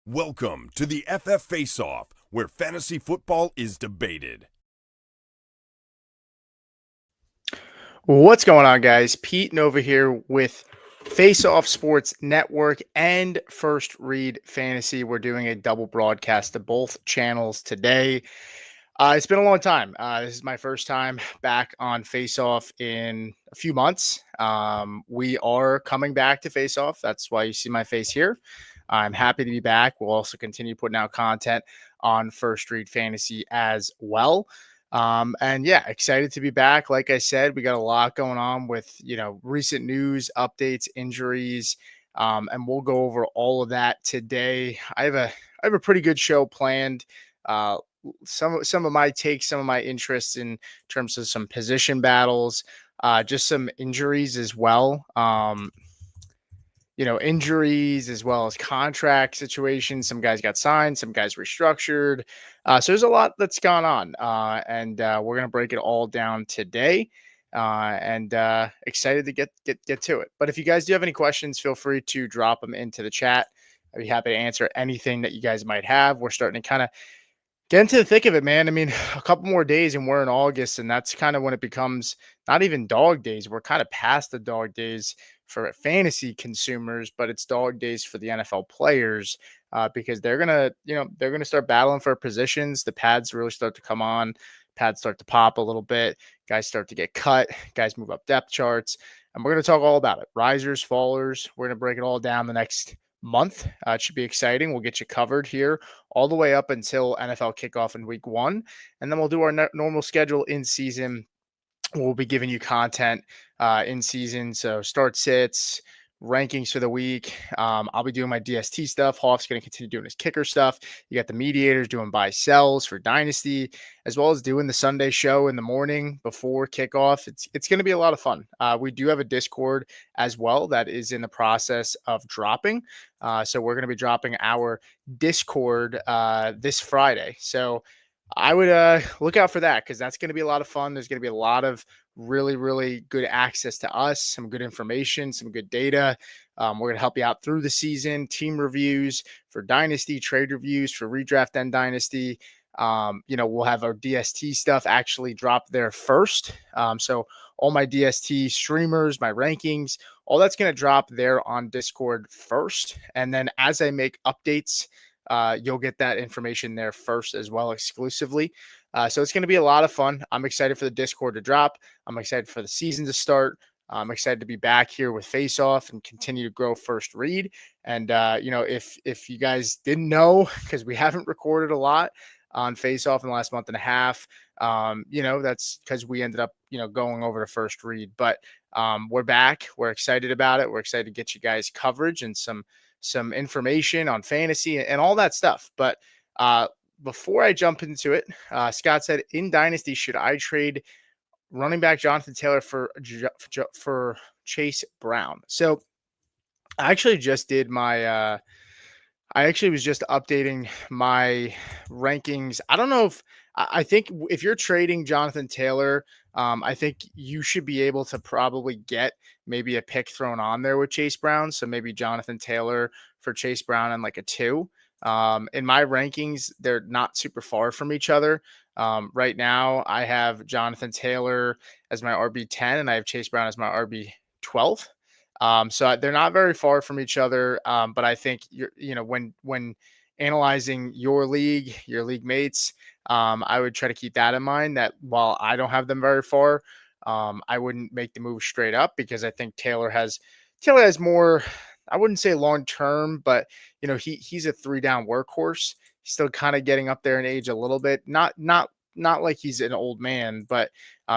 Welcome to the FF Face-Off, where fantasy football is debated. What's going on, guys? Pete Nova here with Face Off Sports Network and First Read Fantasy. We're doing a double broadcast to both channels today. It's been a long time. This is my first time back on Face Off in a few months. We are coming back to Face Off. That's why you see my face here. I'm happy to be back. We'll also continue putting out content on First Read Fantasy as well. And yeah, excited to be back. Like I said, we got a lot going on with, recent news, updates, injuries, and we'll go over all of that today. I have a pretty good show planned. Some of my takes, some of my interests in terms of some position battles, just some injuries as well. Injuries as well as contract situations. Some guys got signed, some guys restructured. So there's a lot that's gone on, and we're gonna break it all down today. And excited to get to it. But if you guys do have any questions, feel free to drop them into the chat. I'd be happy to answer anything that you guys might have. We're starting to kind of get into the thick of it, man. I mean, a couple more days and we're in August, and that's kind of when it becomes not even dog days. We're kind of past the dog days for fantasy consumers, but it's dog days for the NFL players because they're gonna start battling for positions. The pads really start to come on, pads start to pop a little bit, guys start to get cut, guys move up depth charts, and we're gonna talk all about it. Risers, fallers. We're gonna break it all down the next month. It should be exciting. We'll get you covered here all the way up until NFL kickoff in week 1. And then we'll do our normal schedule in season. We'll be giving you content in season. So start sits, rankings for the week. I'll be doing my DST stuff. Hoff's going to continue doing his kicker stuff. You got the mediators doing buy sells for Dynasty, as well as doing the Sunday show in the morning before kickoff. It's going to be a lot of fun. We do have a Discord as well that is in the process of dropping. So we're going to be dropping our Discord this Friday. So I would look out for that because that's going to be a lot of fun. There's going to be a lot of really, really good access to us, some good information, some good data. We're going to help you out through the season, team reviews for Dynasty, trade reviews for Redraft and Dynasty. We'll have our DST stuff actually drop there first. So all my DST streamers, my rankings, all that's going to drop there on Discord first. And then as I make updates, you'll get that information there first as well, exclusively. So it's going to be a lot of fun. I'm excited for the Discord to drop. I'm excited for the season to start. I'm excited to be back here with Face Off and continue to grow First Read. And if you guys didn't know, because we haven't recorded a lot on Face Off in the last month and a half, that's because we ended up going over to First Read. But we're back. We're excited about it. We're excited to get you guys coverage and some information on fantasy and all that stuff. But before I jump into it, Scott said, in Dynasty, should I trade running back Jonthan Taylor for Chase Brown? So I actually just did my I actually was just updating my rankings. I don't know if I think if you're trading Jonthan Taylor, I think you should be able to probably get maybe a pick thrown on there with Chase Brown. So maybe Jonthan Taylor for Chase Brown and like a 2. In my rankings, they're not super far from each other. Right now, I have Jonthan Taylor as my RB10 and I have Chase Brown as my RB12. So they're not very far from each other. But I think when analyzing your league mates, I would try to keep that in mind, that while I don't have them very far, I wouldn't make the move straight up because I think Taylor has more, I wouldn't say long term, but he's a 3-down workhorse. He's still kind of getting up there in age a little bit. Not like he's an old man, but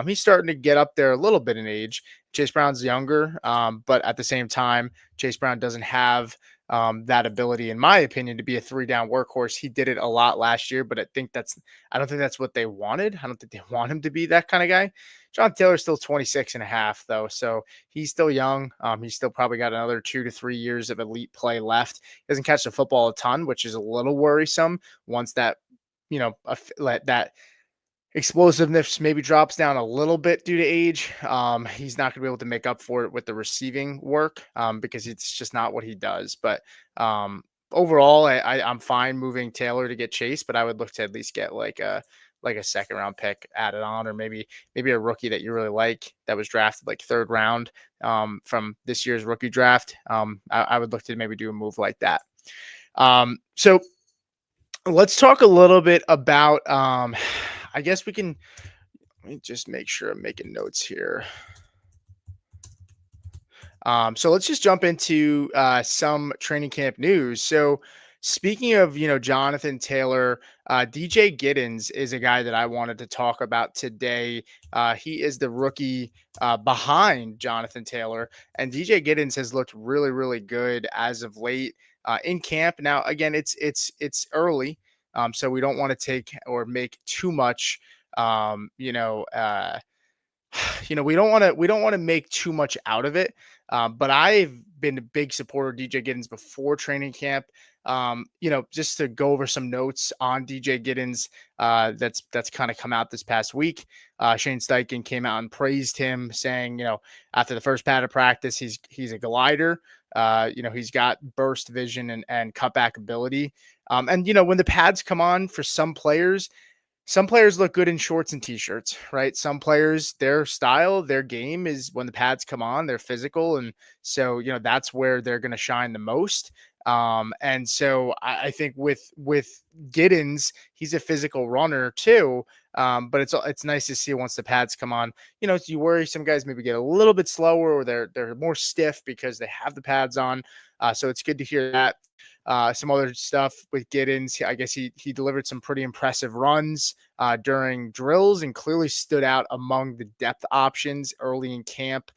he's starting to get up there a little bit in age. Chase Brown's younger, but at the same time, Chase Brown doesn't have that ability, in my opinion, to be a 3-down workhorse. He did it a lot last year, but I don't think that's what they wanted. I don't think they want him to be that kind of guy. John Taylor's still 26 and a half, though, so he's still young. He's still probably got another 2 to 3 years of elite play left. He doesn't catch the football a ton, which is a little worrisome once that, that explosiveness maybe drops down a little bit due to age. He's not going to be able to make up for it with the receiving work because it's just not what he does. But overall, I'm fine moving Taylor to get Chase, but I would look to at least get like a second round pick added on, or maybe a rookie that you really like that was drafted like third round from this year's rookie draft. I would look to maybe do a move like that. So let's talk a little bit about I guess we can, let me just make sure I'm making notes here. So let's just jump into some training camp news. So speaking of, Jonathan Taylor, DJ Giddens is a guy that I wanted to talk about today. He is the rookie behind Jonathan Taylor, and DJ Giddens has looked really, really good as of late in camp. Now, again, it's early, so we don't want to take or make too much. Um, you know, uh, we don't want to make too much out of it. But I've been a big supporter of DJ Giddens before training camp. Just to go over some notes on DJ Giddens, that's kind of come out this past week. Shane Steichen came out and praised him, saying, after the first pad of practice, he's a glider. He's got burst vision and cutback ability. And when the pads come on for some players look good in shorts and t-shirts, right? Some players, their style, their game is when the pads come on, they're physical. And so, that's where they're going to shine the most. And so I think with Giddens, he's a physical runner too. But it's nice to see once the pads come on. You worry some guys maybe get a little bit slower, or they're more stiff because they have the pads on. So it's good to hear that. Some other stuff with Giddens, I guess he delivered some pretty impressive runs during drills and clearly stood out among the depth options early in camp.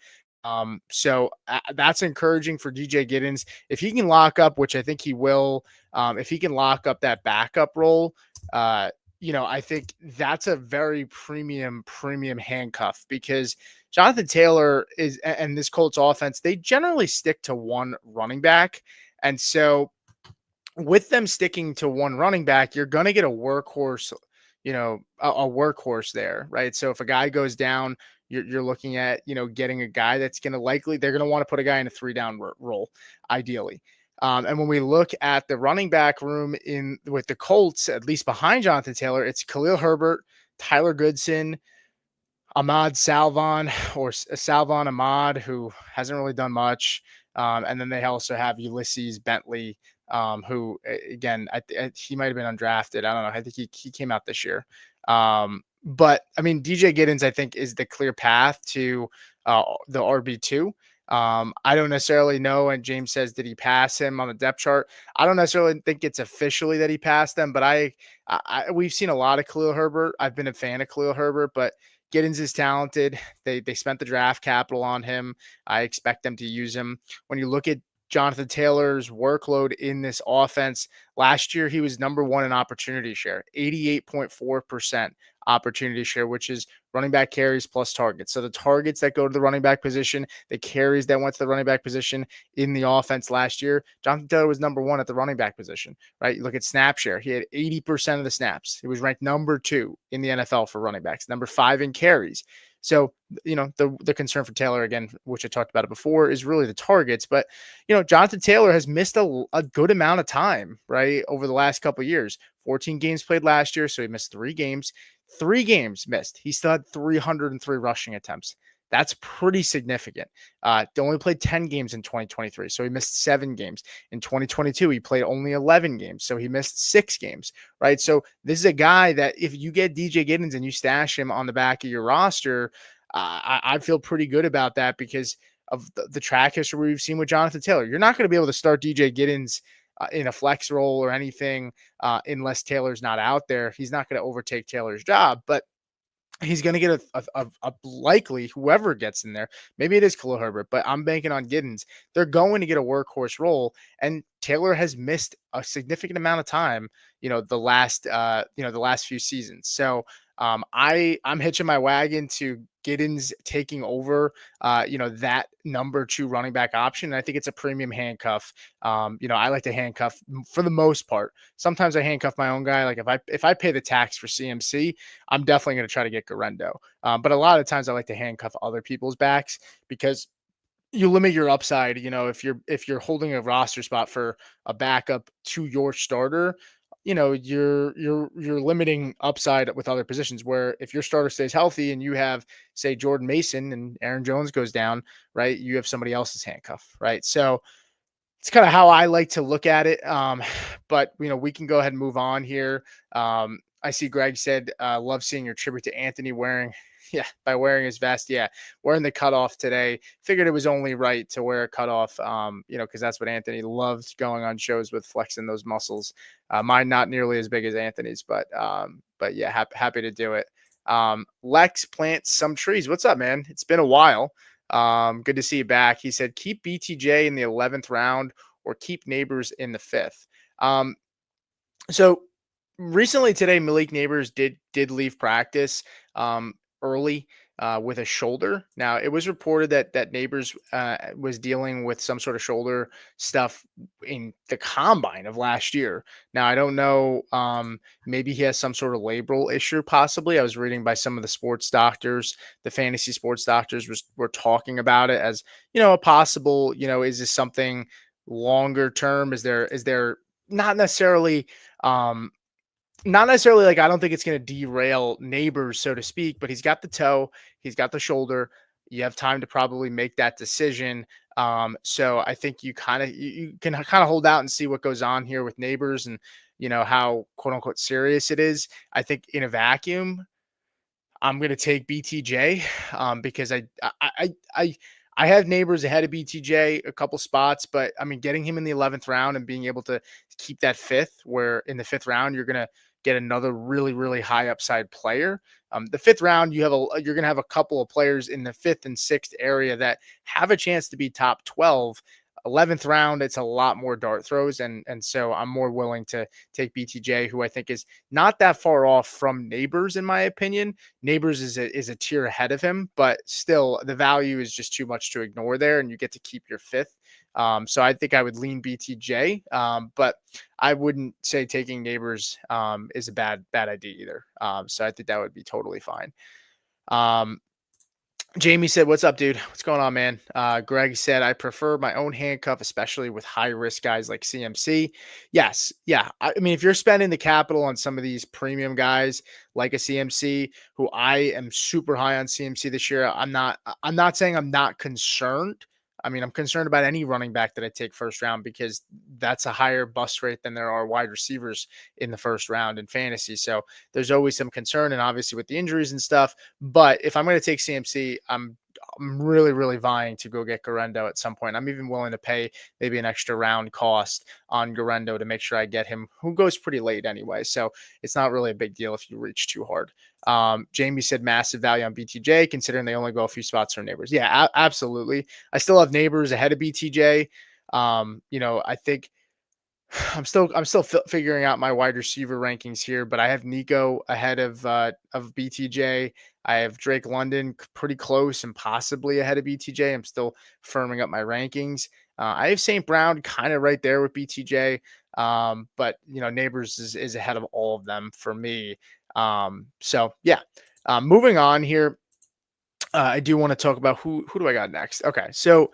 So that's encouraging for DJ Giddens. If he can lock up, which I think he will, if he can lock up that backup role, I think that's a very premium handcuff, because Jonathan Taylor and this Colts offense, they generally stick to one running back. And so with them sticking to one running back, you're going to get a workhorse, a workhorse there, right? So if a guy goes down, you're looking at, getting a guy that's going to they're going to want to put a guy in a 3-down role, ideally. And when we look at the running back room with the Colts, at least behind Jonathan Taylor, it's Khalil Herbert, Tyler Goodson, Ahmad Salvon, or Salvon Ahmad, who hasn't really done much. And then they also have Ulysses Bentley, who, again, he might have been undrafted. I don't know. I think he came out this year. But I mean, DJ Giddens, I think, is the clear path to the RB2. I don't necessarily know. And James says, did he pass him on the depth chart? I don't necessarily think it's officially that he passed them, but we've seen a lot of Khalil Herbert. I've been a fan of Khalil Herbert, but Giddens is talented. They spent the draft capital on him. I expect them to use him. When you look at Jonathan Taylor's workload in this offense, last year he was number one in opportunity share, 88.4% opportunity share, which is running back carries plus targets. So the targets that go to the running back position, the carries that went to the running back position in the offense last year, Jonathan Taylor was number one at the running back position, right? You look at snap share. He had 80% of the snaps. He was ranked number 2 in the NFL for running backs, number 5 in carries. So, the concern for Taylor, again, which I talked about it before, is really the targets. But, Jonathan Taylor has missed a good amount of time, right, over the last couple of years. 14 games played last year, so he missed 3 games. 3 games missed. He still had 303 rushing attempts. That's pretty significant. They only played 10 games in 2023, so he missed 7 games. In 2022, he played only 11 games, so he missed 6 games, right? So this is a guy that if you get DJ Giddens and you stash him on the back of your roster, I feel pretty good about that because of the track history we've seen with Jonathan Taylor. You're not going to be able to start DJ Giddens in a flex role or anything unless Taylor's not out there. He's not going to overtake Taylor's job, but he's going to get a likely whoever gets in there. Maybe it is Khalil Herbert, but I'm banking on Giddens. They're going to get a workhorse role, and Taylor has missed a significant amount of time, the last few seasons. So I'm hitching my wagon to Giddens taking over, that number 2 running back option. And I think it's a premium handcuff. I like to handcuff for the most part. Sometimes I handcuff my own guy. Like if I pay the tax for CMC, I'm definitely going to try to get Garendo. But a lot of times I like to handcuff other people's backs because you limit your upside. If you're holding a roster spot for a backup to your starter, you're limiting upside with other positions. Where if your starter stays healthy and you have, say, Jordan Mason and Aaron Jones goes down, right, you have somebody else's handcuff, right? So it's kind of how I like to look at it. But we can go ahead and move on here. I see Greg said, love seeing your tribute to Anthony wearing, yeah, by wearing his vest. Yeah, wearing the cutoff today. Figured it was only right to wear a cutoff, because that's what Anthony loves, going on shows with flexing those muscles. Mine not nearly as big as Anthony's, but yeah, happy to do it. Lex plants some trees. What's up, man? It's been a while. Good to see you back. He said, keep BTJ in the 11th round or keep Nabers in the 5th. So recently today, Malik Nabers did leave practice early with a shoulder. Now it was reported that Nabers was dealing with some sort of shoulder stuff in the combine of last year. Now I don't know. Maybe he has some sort of labral issue. Possibly. I was reading by some of the sports doctors, the fantasy sports doctors were talking about it as a possible. Is this something longer term? Is there not necessarily um not necessarily, like, I don't think it's going to derail Nabers, so to speak, but he's got the toe, he's got the shoulder. You have time to probably make that decision. So I think you can kind of hold out and see what goes on here with Nabers, and how quote unquote serious it is. I think in a vacuum, I'm gonna take BTJ, because I have Nabers ahead of BTJ a couple spots, but I mean, getting him in the 11th round and being able to keep that fifth, where in the 5th round you're gonna get another really really high upside player. The 5th round, you're gonna have a couple of players in the 5th and 6th area that have a chance to be top 12. 11th round, it's a lot more dart throws, and so I'm more willing to take BTJ, who I think is not that far off from Nabers in my opinion. Nabers is a tier ahead of him, but still the value is just too much to ignore there, and you get to keep your 5th. So I think I would lean BTJ, but I wouldn't say taking Nabers is a bad idea either. So I think that would be totally fine. Um, Jamie said, "What's up, dude? What's going on, man?" Greg said, "I prefer my own handcuff, especially with high risk guys like CMC." Yes, yeah. I mean, if you're spending the capital on some of these premium guys like a CMC, who I am super high on CMC this year, I'm not. I'm not saying I'm not concerned. I mean, I'm concerned about any running back that I take first round, because that's a higher bust rate than there are wide receivers in the first round in fantasy. So there's always some concern, and obviously with the injuries and stuff. But if I'm going to take CMC, I'm really, really vying to go get Garendo at some point. I'm even willing to pay maybe an extra round cost on Garendo to make sure I get him, who goes pretty late anyway. So it's not really a big deal if you reach too hard. Jamie said massive value on BTJ, considering they only go a few spots from Nabers. Yeah, absolutely. I still have Nabers ahead of BTJ. I think I'm still figuring out my wide receiver rankings here, but I have Nico ahead of BTJ. I have Drake London pretty close and possibly ahead of BTJ. I'm still firming up my rankings. I have St. Brown kind of right there with BTJ, but Nabers is ahead of all of them for me. So yeah, moving on here. I do want to talk about who do I got next? Okay, so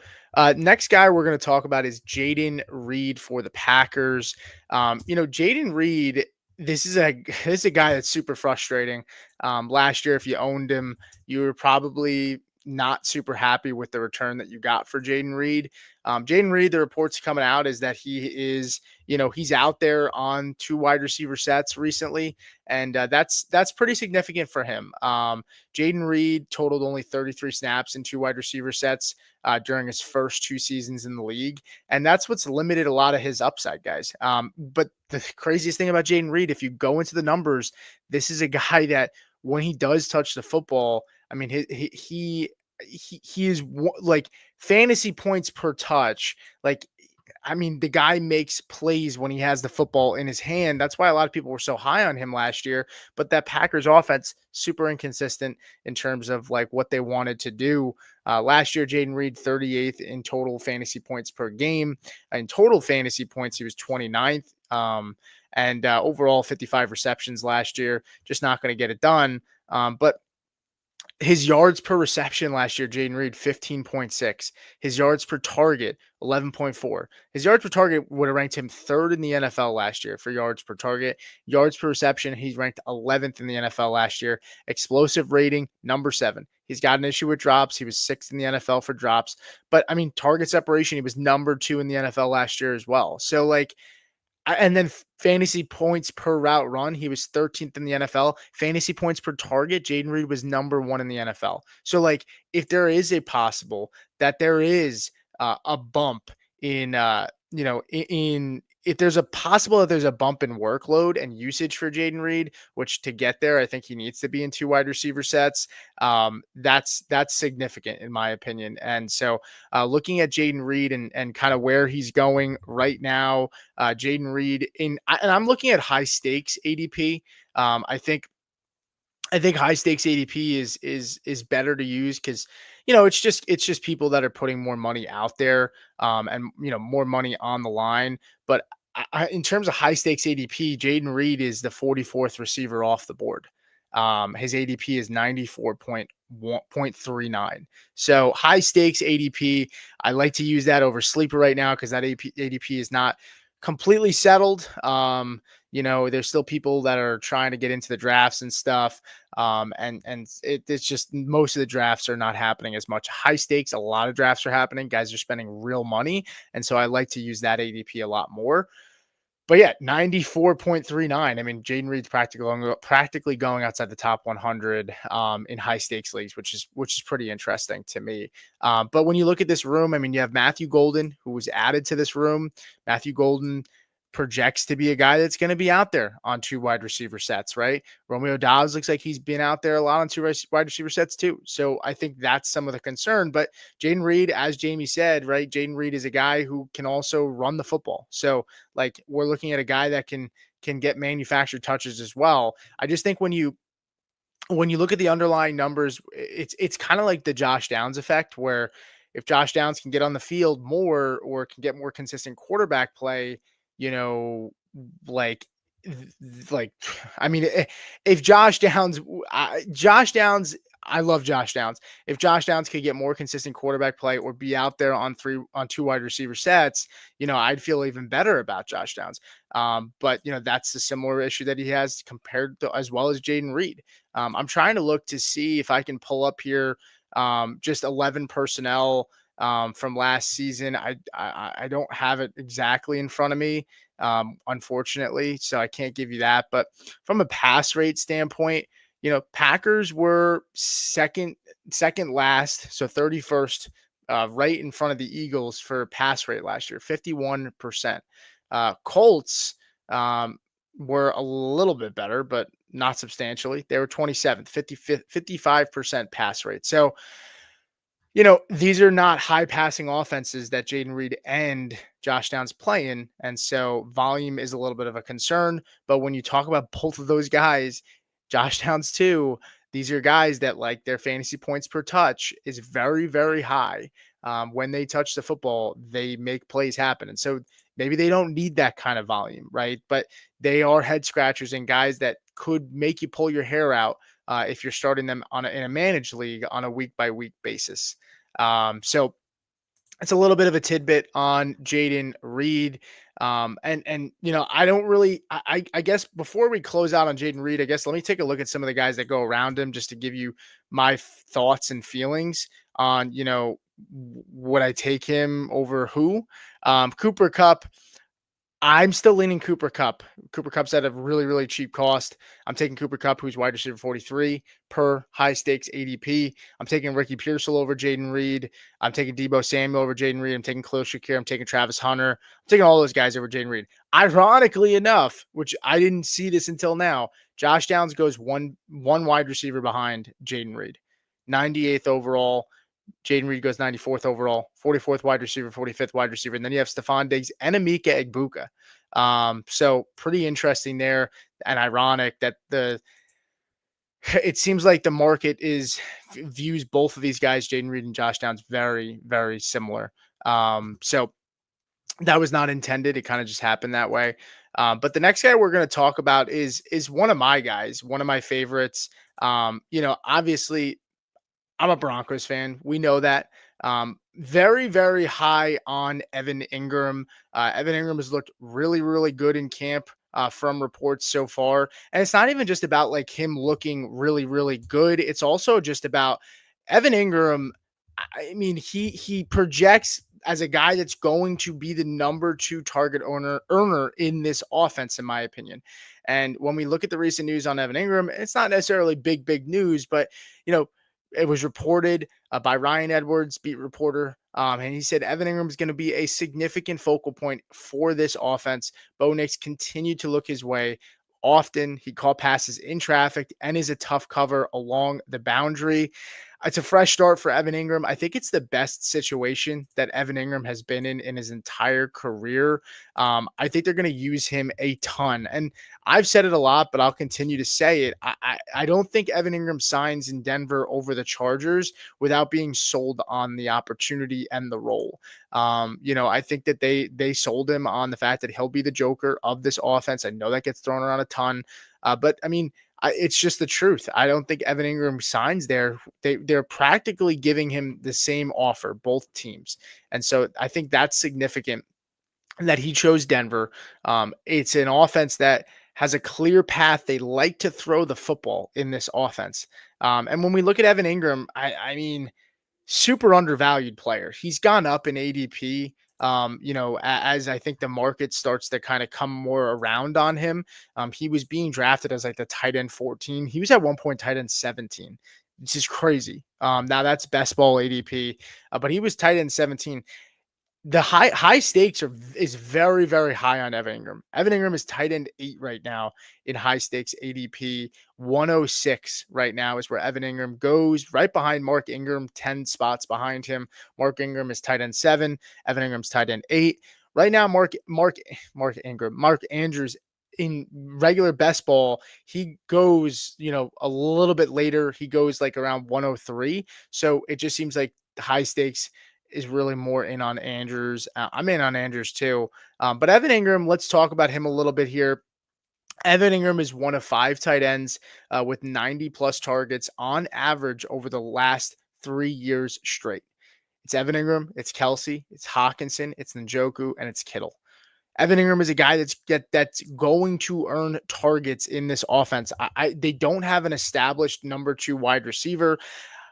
next guy we're going to talk about is Jayden Reed for the Packers. Jayden Reed. This is a guy that's super frustrating. Last year, if you owned him, you were probably not super happy with the return that you got for Jayden Reed. Jayden Reed, the reports coming out is that he's out there on 2 wide receiver sets recently, and that's pretty significant for him. Jayden Reed totaled only 33 snaps in 2 wide receiver sets during his first 2 seasons in the league. And that's what's limited a lot of his upside, guys. But the craziest thing about Jayden Reed, if you go into the numbers, this is a guy that when he does touch the football, I mean, he is like fantasy points per touch. Like, I mean, the guy makes plays when he has the football in his hand. That's why a lot of people were so high on him last year. But that Packers offense, super inconsistent in terms of like what they wanted to do. Last year, Jayden Reed, 38th in total fantasy points per game. In total fantasy points, he was 29th. And overall, 55 receptions last year. Just not going to get it done. But His yards per reception last year, Jayden Reed, 15.6. His yards per target, 11.4. His yards per target would have ranked him third in the NFL last year for yards per target. Yards per reception, he's ranked 11th in the NFL last year. Explosive rating, number 7. He's got an issue with drops. He was 6th in the NFL for drops. But I mean, target separation, he was number 2 in the NFL last year as well. So, like, and then fantasy points per route run, he was 13th in the NFL. Fantasy points per target, Jayden Reed was number 1 in the NFL. So, like, if there is a possible that there is a bump in, in if there's a possible that there's a bump in workload and usage for Jayden Reed, which to get there, I think he needs to be in 2 wide receiver sets. That's significant in my opinion. And so, looking at Jayden Reed and kind of where he's going right now, Jayden Reed and I'm looking at high stakes ADP. I think high stakes ADP is better to use because it's just people that are putting more money out there, and more money on the line. But in terms of high stakes ADP, Jayden Reed is the 44th receiver off the board. His ADP is 94.39. So high stakes ADP, I like to use that over sleeper right now because that ADP is not completely settled. There's still people that are trying to get into the drafts and stuff. It's just most of the drafts are not happening as much. High stakes, a lot of drafts are happening. Guys are spending real money. And so I like to use that ADP a lot more. But yeah, 94.39. I mean, Jayden Reed's practically going outside the top 100 in high stakes leagues, which is pretty interesting to me. But when you look at this room, I mean, you have Matthew Golden, who was added to this room. Matthew Golden projects to be a guy that's going to be out there on 2 wide receiver sets, right? Romeo Dobbs looks like he's been out there a lot on 2 wide receiver sets too. So I think that's some of the concern. But Jayden Reed, as Jamie said, right? Jayden Reed is a guy who can also run the football. So like we're looking at a guy that can get manufactured touches as well. I just think when you look at the underlying numbers, it's kind of like the Josh Downs effect, where if Josh Downs can get on the field more or can get more consistent quarterback play, you know, like, I mean, if Josh Downs, I love Josh Downs. If Josh Downs could get more consistent quarterback play or be out there on 2 wide receiver sets, I'd feel even better about Josh Downs. But that's a similar issue that he has compared to as well as Jayden Reed. I'm trying to look to see if I can pull up here just 11 personnel from last season. I don't have it exactly in front of me, unfortunately, so I can't give you that. But from a pass rate standpoint, Packers were second last, so 31st, right in front of the Eagles for pass rate last year, 51%. Colts were a little bit better, but not substantially. They were 27th, 55% pass rate. So, these are not high passing offenses that Jayden Reed and Josh Downs play in. And so volume is a little bit of a concern. But when you talk about both of those guys, Josh Downs too, these are guys that like their fantasy points per touch is very, very high. When they touch the football, they make plays happen. And so maybe they don't need that kind of volume, right? But they are head scratchers and guys that could make you pull your hair out if you're starting them in a managed league on a week by week basis. So it's a little bit of a tidbit on Jayden Reed. I don't really, I guess before we close out on Jayden Reed, I guess let me take a look at some of the guys that go around him just to give you my thoughts and feelings on, would I take him over who? Cooper Kupp. I'm still leaning Cooper Kupp. Cooper Kupp's at a really, really cheap cost. I'm taking Cooper Kupp, who's wide receiver 43 per high stakes ADP. I'm taking Ricky Pearsall over Jayden Reed. I'm taking Deebo Samuel over Jayden Reed. I'm taking Khalil Shakir. I'm taking Travis Hunter. I'm taking all those guys over Jayden Reed. Ironically enough, which I didn't see this until now, Josh Downs goes one wide receiver behind Jayden Reed. 98th overall. Jayden Reed goes 94th overall, 44th wide receiver, 45th wide receiver. And then you have Stephon Diggs and Emeka Egbuka. So pretty interesting there, and ironic that it seems like the market views both of these guys, Jayden Reed and Josh Downs, very, very similar. So that was not intended. It kind of just happened that way. But the next guy we're going to talk about is one of my guys, one of my favorites. Obviously I'm a Broncos fan. We know that. Very, very high on Evan Engram. Evan Engram has looked really, really good in camp from reports so far. And it's not even just about like him looking really, really good. It's also just about Evan Engram. I mean, he projects as a guy that's going to be the number two target earner in this offense, in my opinion. And when we look at the recent news on Evan Engram, it's not necessarily big news, but you know, it was reported by Ryan Edwards, beat reporter, and he said Evan Ingram is going to be a significant focal point for this offense. Bo Nix continued to look his way. Often he caught passes in traffic and is a tough cover along the boundary. It's a fresh start for Evan Ingram. I think it's the best situation that Evan Ingram has been in his entire career. I think they're going to use him a ton. And I've said it a lot, but I'll continue to say it. I don't think Evan Ingram signs in Denver over the Chargers without being sold on the opportunity and the role. I think that they sold him on the fact that he'll be the joker of this offense. I know that gets thrown around a ton, but I mean, it's just the truth. I don't think Evan Ingram signs there. They're practically giving him the same offer, both teams, and so I think that's significant that he chose Denver. It's an offense that has a clear path. They like to throw the football in this offense. And when we look at Evan Ingram, I mean, super undervalued player. He's gone up in ADP. As I think the market starts to kind of come more around on him. He was being drafted as like the tight end 14. He was at one point tight end 17. This is crazy. Now that's best ball ADP, but he was tight end 17. The high stakes is very, very high on Evan Ingram. Evan Ingram is tight end 8 right now in high stakes ADP. 106 right now is where Evan Ingram goes, right behind Mark Ingram, 10 spots behind him. Mark Ingram is tight end 7. Evan Ingram's tight end 8. Right now, Mark Andrews in regular best ball, he goes, a little bit later. He goes like around 103. So it just seems like high stakes is really more in on Andrews. I'm in on Andrews too. But Evan Ingram, let's talk about him a little bit here. Evan Ingram is one of 5 tight ends with 90 plus targets on average over the last 3 years straight. It's Evan Ingram, it's Kelsey, it's Hawkinson, it's Njoku, and it's Kittle. Evan Ingram is a guy that's going to earn targets in this offense. They don't have an established number 2 wide receiver.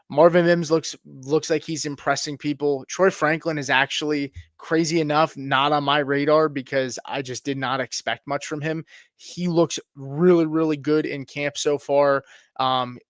Marvin Mims looks like he's impressing people. Troy Franklin is actually, crazy enough, not on my radar because I just did not expect much from him. He looks really, really good in camp so far. And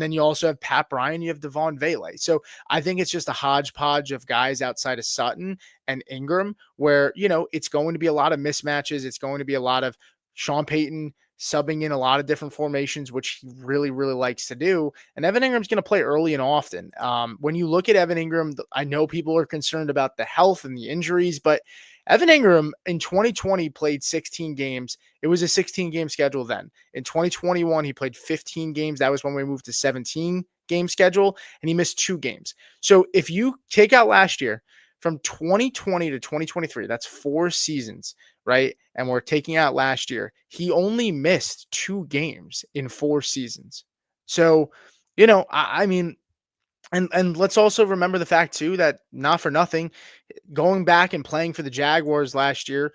then you also have Pat Bryan, you have Devon Vele. So I think it's just a hodgepodge of guys outside of Sutton and Ingram where, it's going to be a lot of mismatches. It's going to be a lot of Sean Payton subbing in a lot of different formations, which he really, really likes to do. And Evan Ingram's going to play early and often. When you look at Evan Ingram, I know people are concerned about the health and the injuries, but Evan Ingram in 2020 played 16 games. It was a 16-game schedule then. In 2021, he played 15 games. That was when we moved to 17-game schedule, and he missed 2 games. So if you take out last year, from 2020 to 2023, that's 4 seasons, right? And we're taking out last year. He only missed 2 games in 4 seasons. So, I mean, and let's also remember the fact too that not for nothing, going back and playing for the Jaguars last year,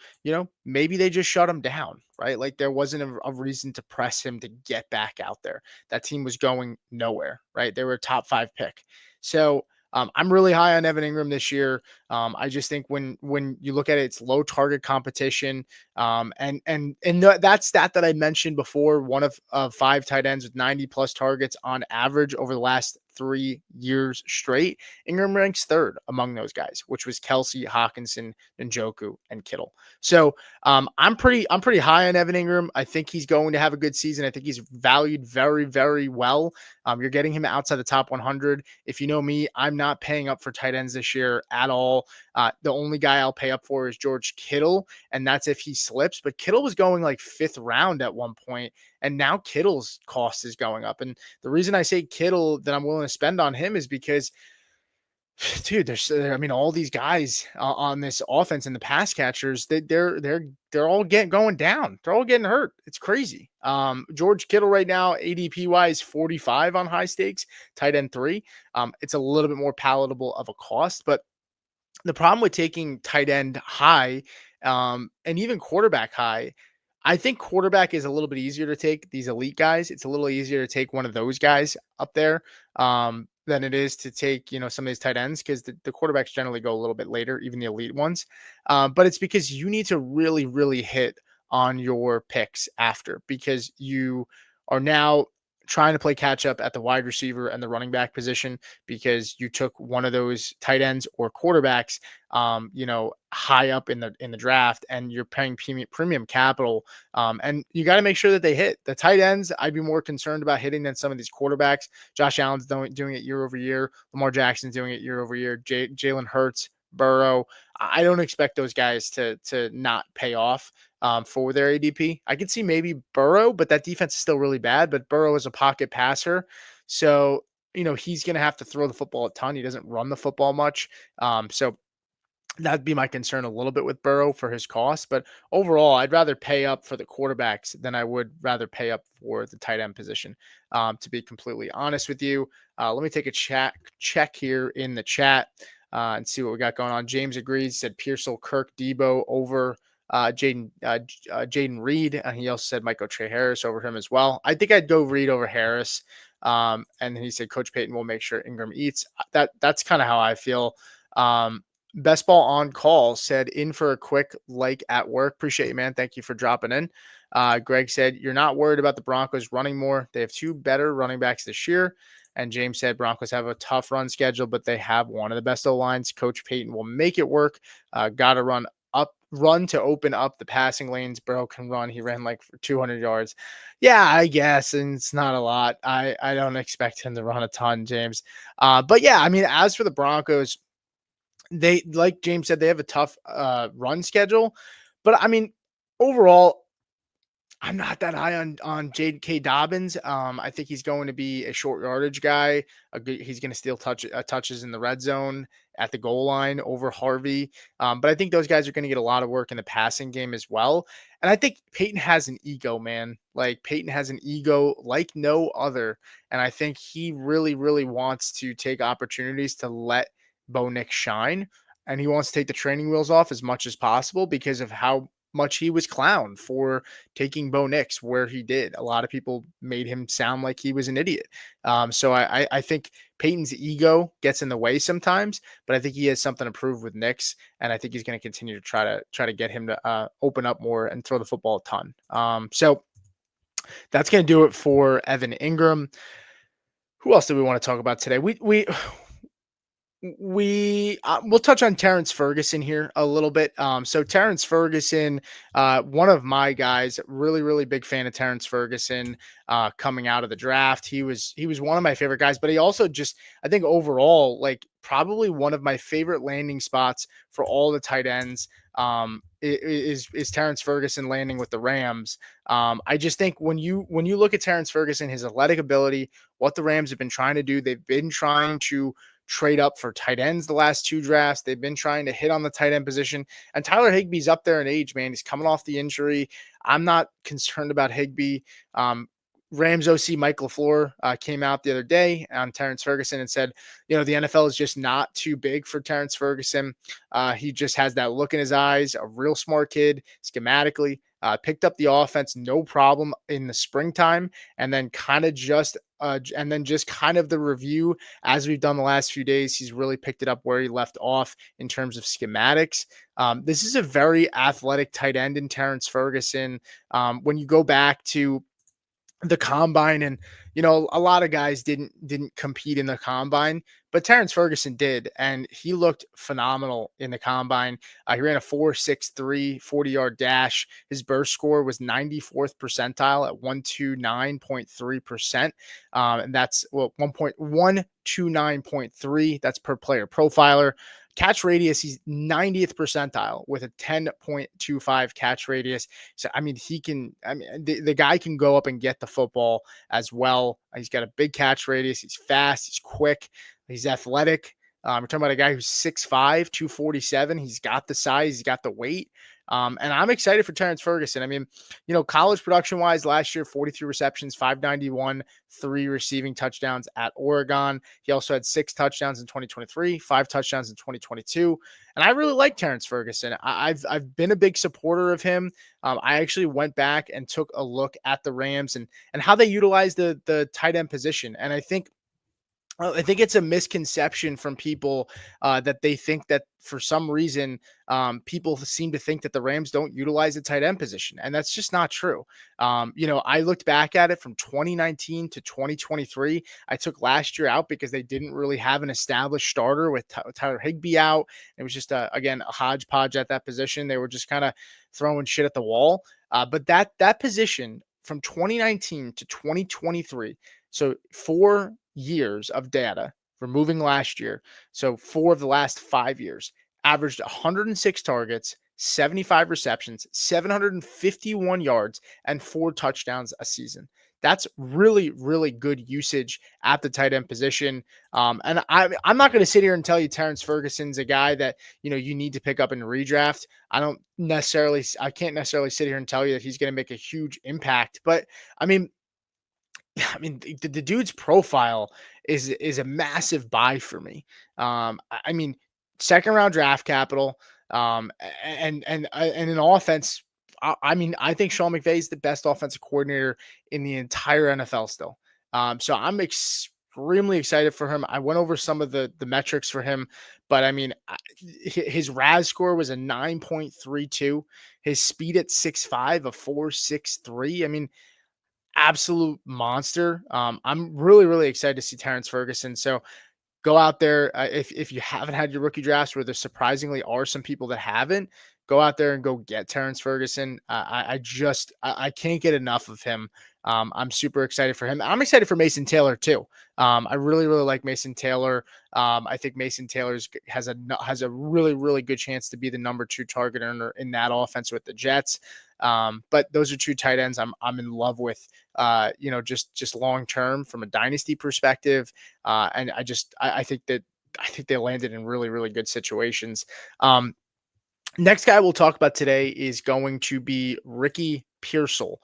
maybe they just shut him down, right? Like there wasn't a reason to press him to get back out there. That team was going nowhere, right? They were a top 5 pick. So I'm really high on Evan Ingram this year. I just think when you look at it, it's low target competition. And that stat that I mentioned before, one of 5 tight ends with 90 plus targets on average over the last 3 years straight. Ingram ranks 3rd among those guys, which was Kelsey, Hawkinson, Njoku, and Kittle. So I'm pretty high on Evan Ingram. I think he's going to have a good season. I think he's valued very, very well. You're getting him outside the top 100. If you know me, I'm not paying up for tight ends this year at all. The only guy I'll pay up for is George Kittle, and that's if he slips. But Kittle was going like 5th round at one point, and now Kittle's cost is going up. And the reason I say Kittle that I'm willing to spend on him is because Dude, I mean, all these guys on this offense and the pass catchers, they're all going down. They're all getting hurt. It's crazy. George Kittle right now, ADP wise, 45 on high stakes, tight end 3. It's a little bit more palatable of a cost, but the problem with taking tight end high, and even quarterback high, I think quarterback is a little bit easier to take these elite guys. It's a little easier to take one of those guys up there than it is to take, some of these tight ends, because the quarterbacks generally go a little bit later, even the elite ones. But it's because you need to really, really hit on your picks after, because you are now trying to play catch up at the wide receiver and the running back position, because you took one of those tight ends or quarterbacks, high up in the draft, and you're paying premium capital. And you got to make sure that they hit. The tight ends, I'd be more concerned about hitting than some of these quarterbacks. Josh Allen's doing it year over year. Lamar Jackson's doing it year over year. Jalen Hurts, Burrow. I don't expect those guys to not pay off for their ADP. I could see maybe Burrow, but that defense is still really bad. But Burrow is a pocket passer, so he's going to have to throw the football a ton. He doesn't run the football much, so that'd be my concern a little bit with Burrow for his cost. But overall, I'd rather pay up for the quarterbacks than I would rather pay up for the tight end position. To be completely honest with you, let me take a check here in the chat and see what we got going on. James agrees. Said Pearsall, Kirk, Debo over Jayden Reed, and he also said Michael Trey Harris over him as well. I think I'd go Reed over Harris. And then he said Coach Payton will make sure Engram eats. That's kind of how I feel. Best Ball on Call said in for a quick like at work. Appreciate you, man. Thank you for dropping in. Greg said you're not worried about the Broncos running more. They have 2 better running backs this year. And James said Broncos have a tough run schedule, but they have one of the best O-lines. Coach Payton will make it work. Got to run to open up the passing lanes. Burrow can run. He ran like for 200 yards. Yeah, I guess. And it's not a lot. I don't expect him to run a ton, James. But yeah, I mean, as for the Broncos, they, like James said, they have a tough run schedule. But I mean, overall, I'm not that high on J.K. Dobbins. I think he's going to be a short yardage guy. He's going to steal touches in the red zone at the goal line over Harvey. But I think those guys are going to get a lot of work in the passing game as well. And I think Peyton has an ego, man. Like Peyton has an ego like no other. And I think he really, really wants to take opportunities to let Bo Nix shine. And he wants to take the training wheels off as much as possible because of how much he was clowned for taking Bo Nix where he did. A lot of people made him sound like he was an idiot. So I think Peyton's ego gets in the way sometimes, but I think he has something to prove with Nix, and I think he's going to continue to try to get him to open up more and throw the football a ton. So that's going to do it for Evan Engram. Who else do we want to talk about today? We'll touch on Terrance Ferguson here a little bit. So Terrance Ferguson, one of my guys, really, really big fan of Terrance Ferguson coming out of the draft. He was one of my favorite guys, but he also just, I think overall, like probably one of my favorite landing spots for all the tight ends is Terrance Ferguson landing with the Rams. I just think when you look at Terrance Ferguson, his athletic ability, what the Rams have been trying to do, they've been trying to trade up for tight ends the last 2 drafts. They've been trying to hit on the tight end position, and Tyler Higbee's up there in age, man. He's coming off the injury. I'm not concerned about Higbee. Rams OC Mike LaFleur came out the other day on Terrance Ferguson and said, the NFL is just not too big for Terrance Ferguson. He just has that look in his eyes, a real smart kid, schematically. Picked up the offense, no problem in the springtime, and then kind of just the review as we've done the last few days. He's really picked it up where he left off in terms of schematics. This is a very athletic tight end in Terrance Ferguson. When you go back to the combine, and a lot of guys didn't compete in the combine, but Terrance Ferguson did, and he looked phenomenal in the combine. He ran a 4.63 40-yard dash. His burst score was 94th percentile at 129.3%. And that's 129.3. That's per player profiler. Catch radius, he's 90th percentile with a 10.25 catch radius. So, I mean, the guy can go up and get the football as well. He's got a big catch radius. He's fast. He's quick. He's athletic. We're talking about a guy who's 6'5", 247. He's got the size, he's got the weight. And I'm excited for Terrance Ferguson. I mean, college production wise, last year, 43 receptions, 591, 3 receiving touchdowns at Oregon. He also had 6 touchdowns in 2023, 5 touchdowns in 2022. And I really like Terrance Ferguson. I've been a big supporter of him. I actually went back and took a look at the Rams and how they utilize the tight end position. And I think it's a misconception from people that they think that for some reason people seem to think that the Rams don't utilize the tight end position, and that's just not true. I looked back at it from 2019 to 2023. I took last year out because they didn't really have an established starter with Tyler Higbee out. It was just again a hodgepodge at that position. They were just kind of throwing shit at the wall. But that position from 2019 to 2023, so 4 years of data, removing last year, so 4 of the last 5 years, averaged 106 targets, 75 receptions, 751 yards, and 4 touchdowns a season. That's really, really good usage at the tight end position. And I'm not going to sit here and tell you Terrance Ferguson's a guy that, you need to pick up in redraft. I can't necessarily sit here and tell you that he's going to make a huge impact. But I mean, the dude's profile is a massive buy for me. I mean, second round draft capital, and an offense. I think Sean McVay is the best offensive coordinator in the entire NFL still. So I'm extremely excited for him. I went over some of the metrics for him, but I mean, his RAS score was a 9.32. His speed at 6'5", a 4.63. I mean, absolute monster. I'm really, really excited to see Terrance Ferguson. So go out there. If you haven't had your rookie drafts, where there surprisingly are some people that haven't, go out there and go get Terrance Ferguson. I can't get enough of him. I'm super excited for him. I'm excited for Mason Taylor too. I really, really like Mason Taylor. I think Mason Taylor has a really, really good chance to be the number 2 target earner in that offense with the Jets. But those are 2 tight ends I'm in love with, just long term from a dynasty perspective. And I think they landed in really, really good situations. Next guy we'll talk about today is going to be Ricky Pearsall.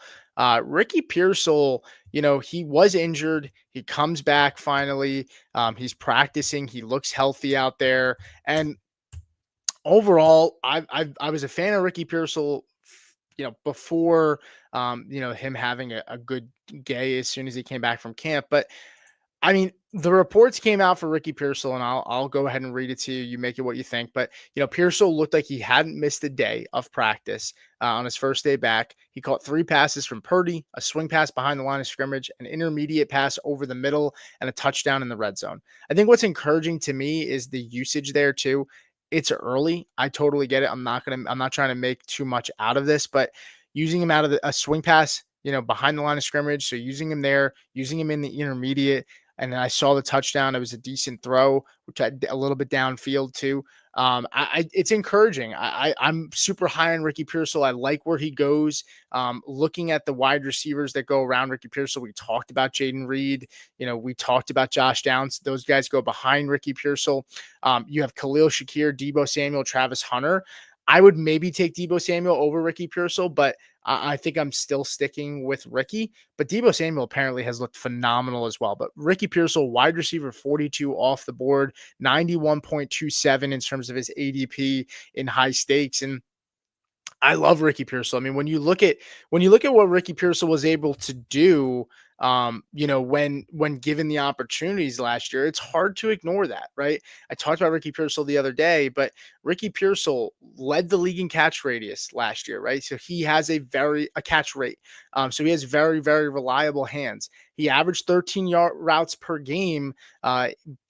Ricky Pearsall, he was injured. He comes back finally. He's practicing. He looks healthy out there. And overall, I was a fan of Ricky Pearsall, before, him having a good day as soon as he came back from camp. But I mean, the reports came out for Ricky Pearsall, and I'll go ahead and read it to you. You make it what you think. But, Pearsall looked like he hadn't missed a day of practice on his first day back. He caught 3 passes from Purdy, a swing pass behind the line of scrimmage, an intermediate pass over the middle, and a touchdown in the red zone. I think what's encouraging to me is the usage there too. It's early. I totally get it. I'm not trying to make too much out of this, but using him out of a swing pass, behind the line of scrimmage. So using him there, using him in the intermediate. And then I saw the touchdown. It was a decent throw, which had a little bit downfield too. It's encouraging. I'm super high on Ricky Pearsall. I like where he goes. Looking at the wide receivers that go around Ricky Pearsall, we talked about Jayden Reed. We talked about Josh Downs. Those guys go behind Ricky Pearsall. You have Khalil Shakir, Deebo Samuel, Travis Hunter. I would maybe take Deebo Samuel over Ricky Pearsall, but I think I'm still sticking with Ricky. But Deebo Samuel apparently has looked phenomenal as well. But Ricky Pearsall, wide receiver 42 off the board, 91.27 in terms of his ADP in high stakes. And I love Ricky Pearsall. I mean, when you look at what Ricky Pearsall was able to do, when given the opportunities last year, it's hard to ignore that, right? I talked about Ricky Pearsall the other day, but Ricky Pearsall led the league in catch radius last year, right? So he has a catch rate. So he has very, very reliable hands. He averaged 13-yard routes per game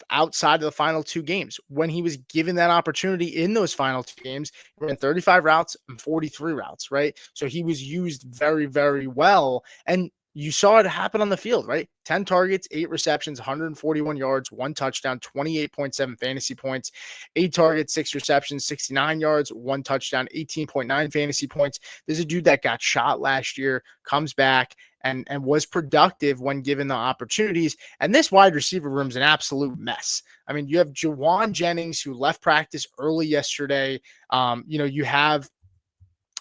outside of the final 2 games. When he was given that opportunity in those final 2 games, he ran 35 routes and 43 routes, right? So he was used very, very well. And you saw it happen on the field, right? 10 targets, 8 receptions, 141 yards, 1 touchdown, 28.7 fantasy points, 8 targets, 6 receptions, 69 yards, 1 touchdown, 18.9 fantasy points. There's a dude that got shot last year, comes back, and was productive when given the opportunities. And this wide receiver room is an absolute mess. I mean, you have Jauan Jennings, who left practice early yesterday. You have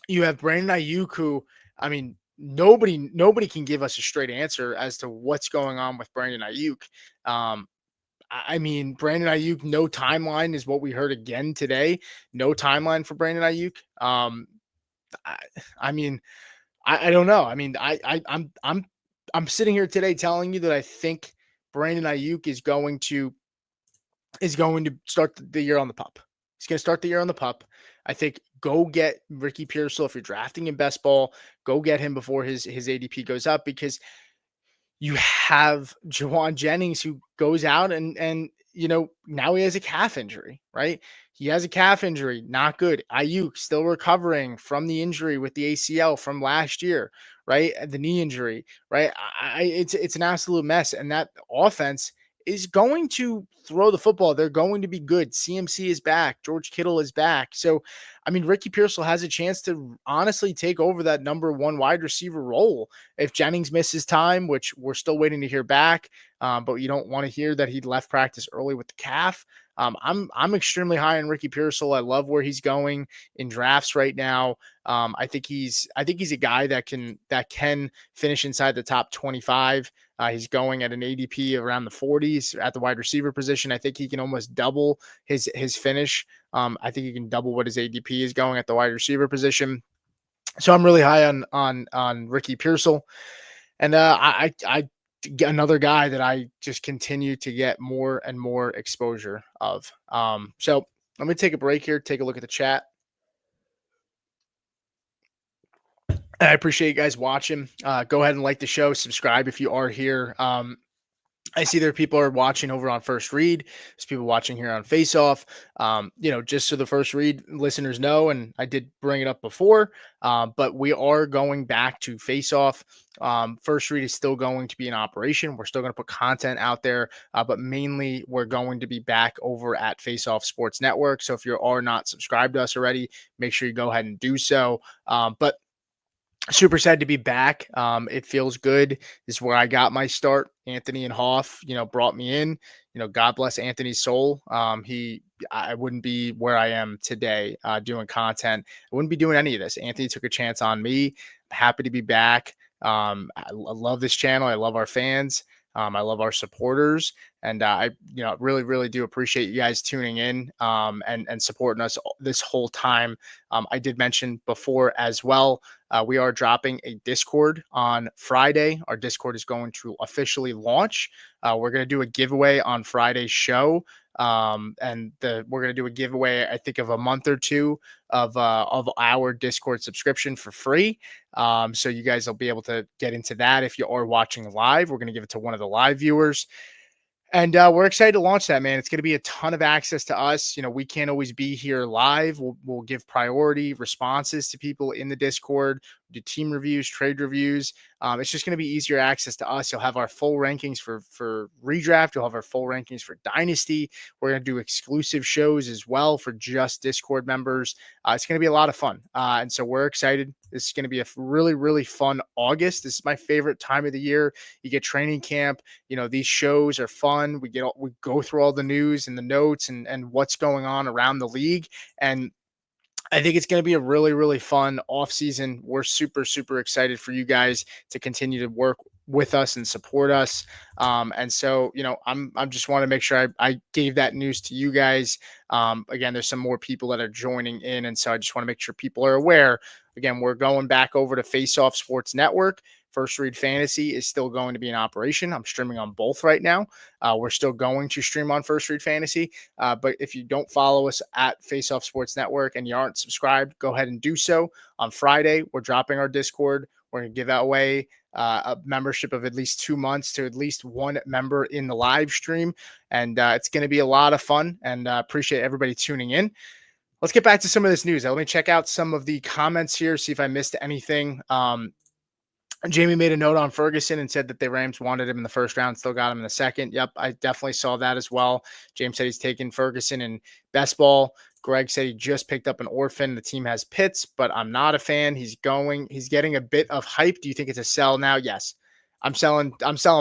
Brandon Ayuk, who, I mean, nobody can give us a straight answer as to what's going on with Brandon Ayuk. I mean, Brandon Ayuk, no timeline is what we heard again today. No timeline for Brandon Ayuk. I mean, I don't know. I mean, I'm sitting here today telling you that I think Brandon Ayuk is going to start the year on the pup. He's going to start the year on the pup. I think go get Ricky Pearsall if you're drafting in best ball. Go get him before his ADP goes up, because you have Jauan Jennings, who goes out and now he has a calf injury, right? He has a calf injury, not good. Ayuk still recovering from the injury with the ACL from last year, right? The knee injury, right? It's an absolute mess, and that offense is going to throw the football. They're going to be good. CMC is back. George Kittle is back. So, I mean, Ricky Pearsall has a chance to honestly take over that number one wide receiver role if Jennings misses time, which we're still waiting to hear back. But you don't want to hear that he left practice early with the calf. I'm extremely high on Ricky Pearsall. I love where he's going in drafts right now. I think he's a guy that can finish inside the top 25. He's going at an ADP around the 40s at the wide receiver position. I think he can almost double his finish. I think he can double what his ADP is going at the wide receiver position. So I'm really high on Ricky Pearsall, and I another guy that I just continue to get more and more exposure of. So let me take a break here, take a look at the chat. I appreciate you guys watching. Go ahead and like the show, subscribe if you are here. I see there are people are watching over on First Read. There's people watching here on Face Off. Just so the First Read listeners know, and I did bring it up before, but we are going back to Face Off. First Read is still going to be in operation. We're still going to put content out there, but mainly we're going to be back over at Face Off Sports Network. So if you are not subscribed to us already, make sure you go ahead and do so. But super excited to be back. It feels good. This is where I got my start. Anthony and Hoff, brought me in. God bless Anthony's soul. I wouldn't be where I am today doing content. I wouldn't be doing any of this. Anthony took a chance on me. I'm happy to be back. I love this channel. I love our fans. I love our supporters, and I really, really do appreciate you guys tuning in and supporting us this whole time. I did mention before as well, we are dropping a Discord on Friday. Our Discord is going to officially launch. We're going to do a giveaway on Friday's show. We're going to do a giveaway, I think, of a month or two of our Discord subscription for free. So you guys will be able to get into that if you are watching live. We're going to give it to one of the live viewers. And we're excited to launch that, man. It's going to be a ton of access to us. We can't always be here live. We'll give priority responses to people in the Discord, do team reviews, trade reviews. It's just going to be easier access to us. You'll have our full rankings for redraft. You'll have our full rankings for dynasty. We're going to do exclusive shows as well for just Discord members. It's going to be a lot of fun. And so we're excited. This is going to be a really, really fun August. This is my favorite time of the year. You get training camp. These shows are fun. We go through all the news and the notes and what's going on around the league. And I think it's going to be a really, really fun off season. We're super, super excited for you guys to continue to work with us and support us. And so, I'm just want to make sure I gave that news to you guys. Again, there's some more people that are joining in. And so I just want to make sure people are aware. Again, we're going back over to Face Off Sports Network. First Read Fantasy is still going to be in operation. I'm streaming on both right now. We're still going to stream on First Read Fantasy. But if you don't follow us at Face Off Sports Network and you aren't subscribed, go ahead and do so. On Friday, we're dropping our Discord. We're going to give away a membership of at least 2 months to at least one member in the live stream. And it's going to be a lot of fun, and appreciate everybody tuning in. Let's get back to some of this news. Let me check out some of the comments here, see if I missed anything. Jamie made a note on Ferguson and said that the Rams wanted him in the first round, still got him in the second. Yep, I definitely saw that as well. James said he's taken Ferguson in best ball. Greg said he just picked up an orphan. The team has Pitts, but I'm not a fan. He's getting a bit of hype. Do you think it's a sell now? Yes. I'm selling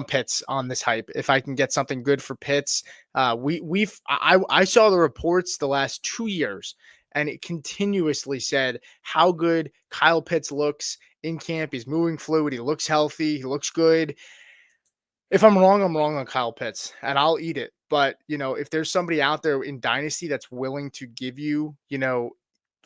Pitts on this hype. If I can get something good for Pitts, I saw the reports the last 2 years, and it continuously said how good Kyle Pitts looks in camp. He's moving fluid. He looks healthy. He looks good. If I'm wrong on Kyle Pitts, and I'll eat it. But if there's somebody out there in Dynasty that's willing to give you,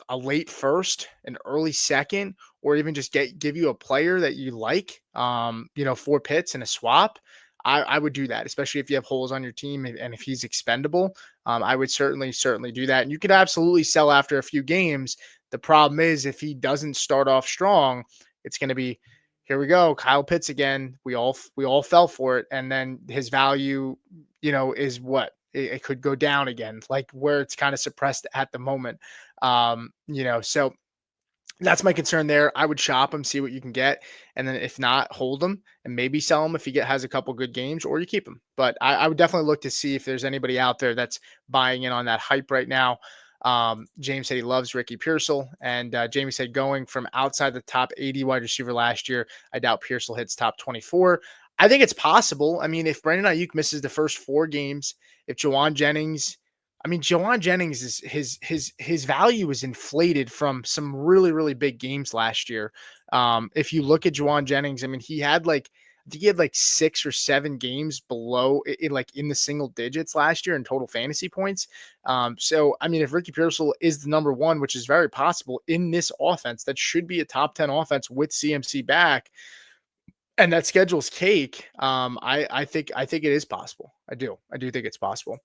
a late first, an early second, or even just give you a player that you like, for Pitts in a swap, I would do that, especially if you have holes on your team and if he's expendable. I would certainly do that. And you could absolutely sell after a few games. The problem is if he doesn't start off strong, it's going to be, here we go, Kyle Pitts again. We all fell for it, and then his value, is what it could go down again, like where it's kind of suppressed at the moment. So that's my concern there. I would shop him, see what you can get, and then if not, hold him and maybe sell him if he has a couple good games, or you keep him. But I would definitely look to see if there's anybody out there that's buying in on that hype right now. James said he loves Ricky Pearsall, and Jamie said going from outside the top 80 wide receiver last year, I doubt Pearsall hits top 24. I think it's possible. I mean, if Brandon Ayuk misses the first 4 games, if Juwan Jennings is his value is inflated from some really, really big games last year. If you look at Juwan Jennings, I mean, I think he had like 6 or 7 games below in the single digits last year in total fantasy points. So, I mean, if Ricky Pearsall is the number 1, which is very possible in this offense, that should be a top 10 offense with CMC back, and that schedule's cake. I think it is possible. I do think it's possible.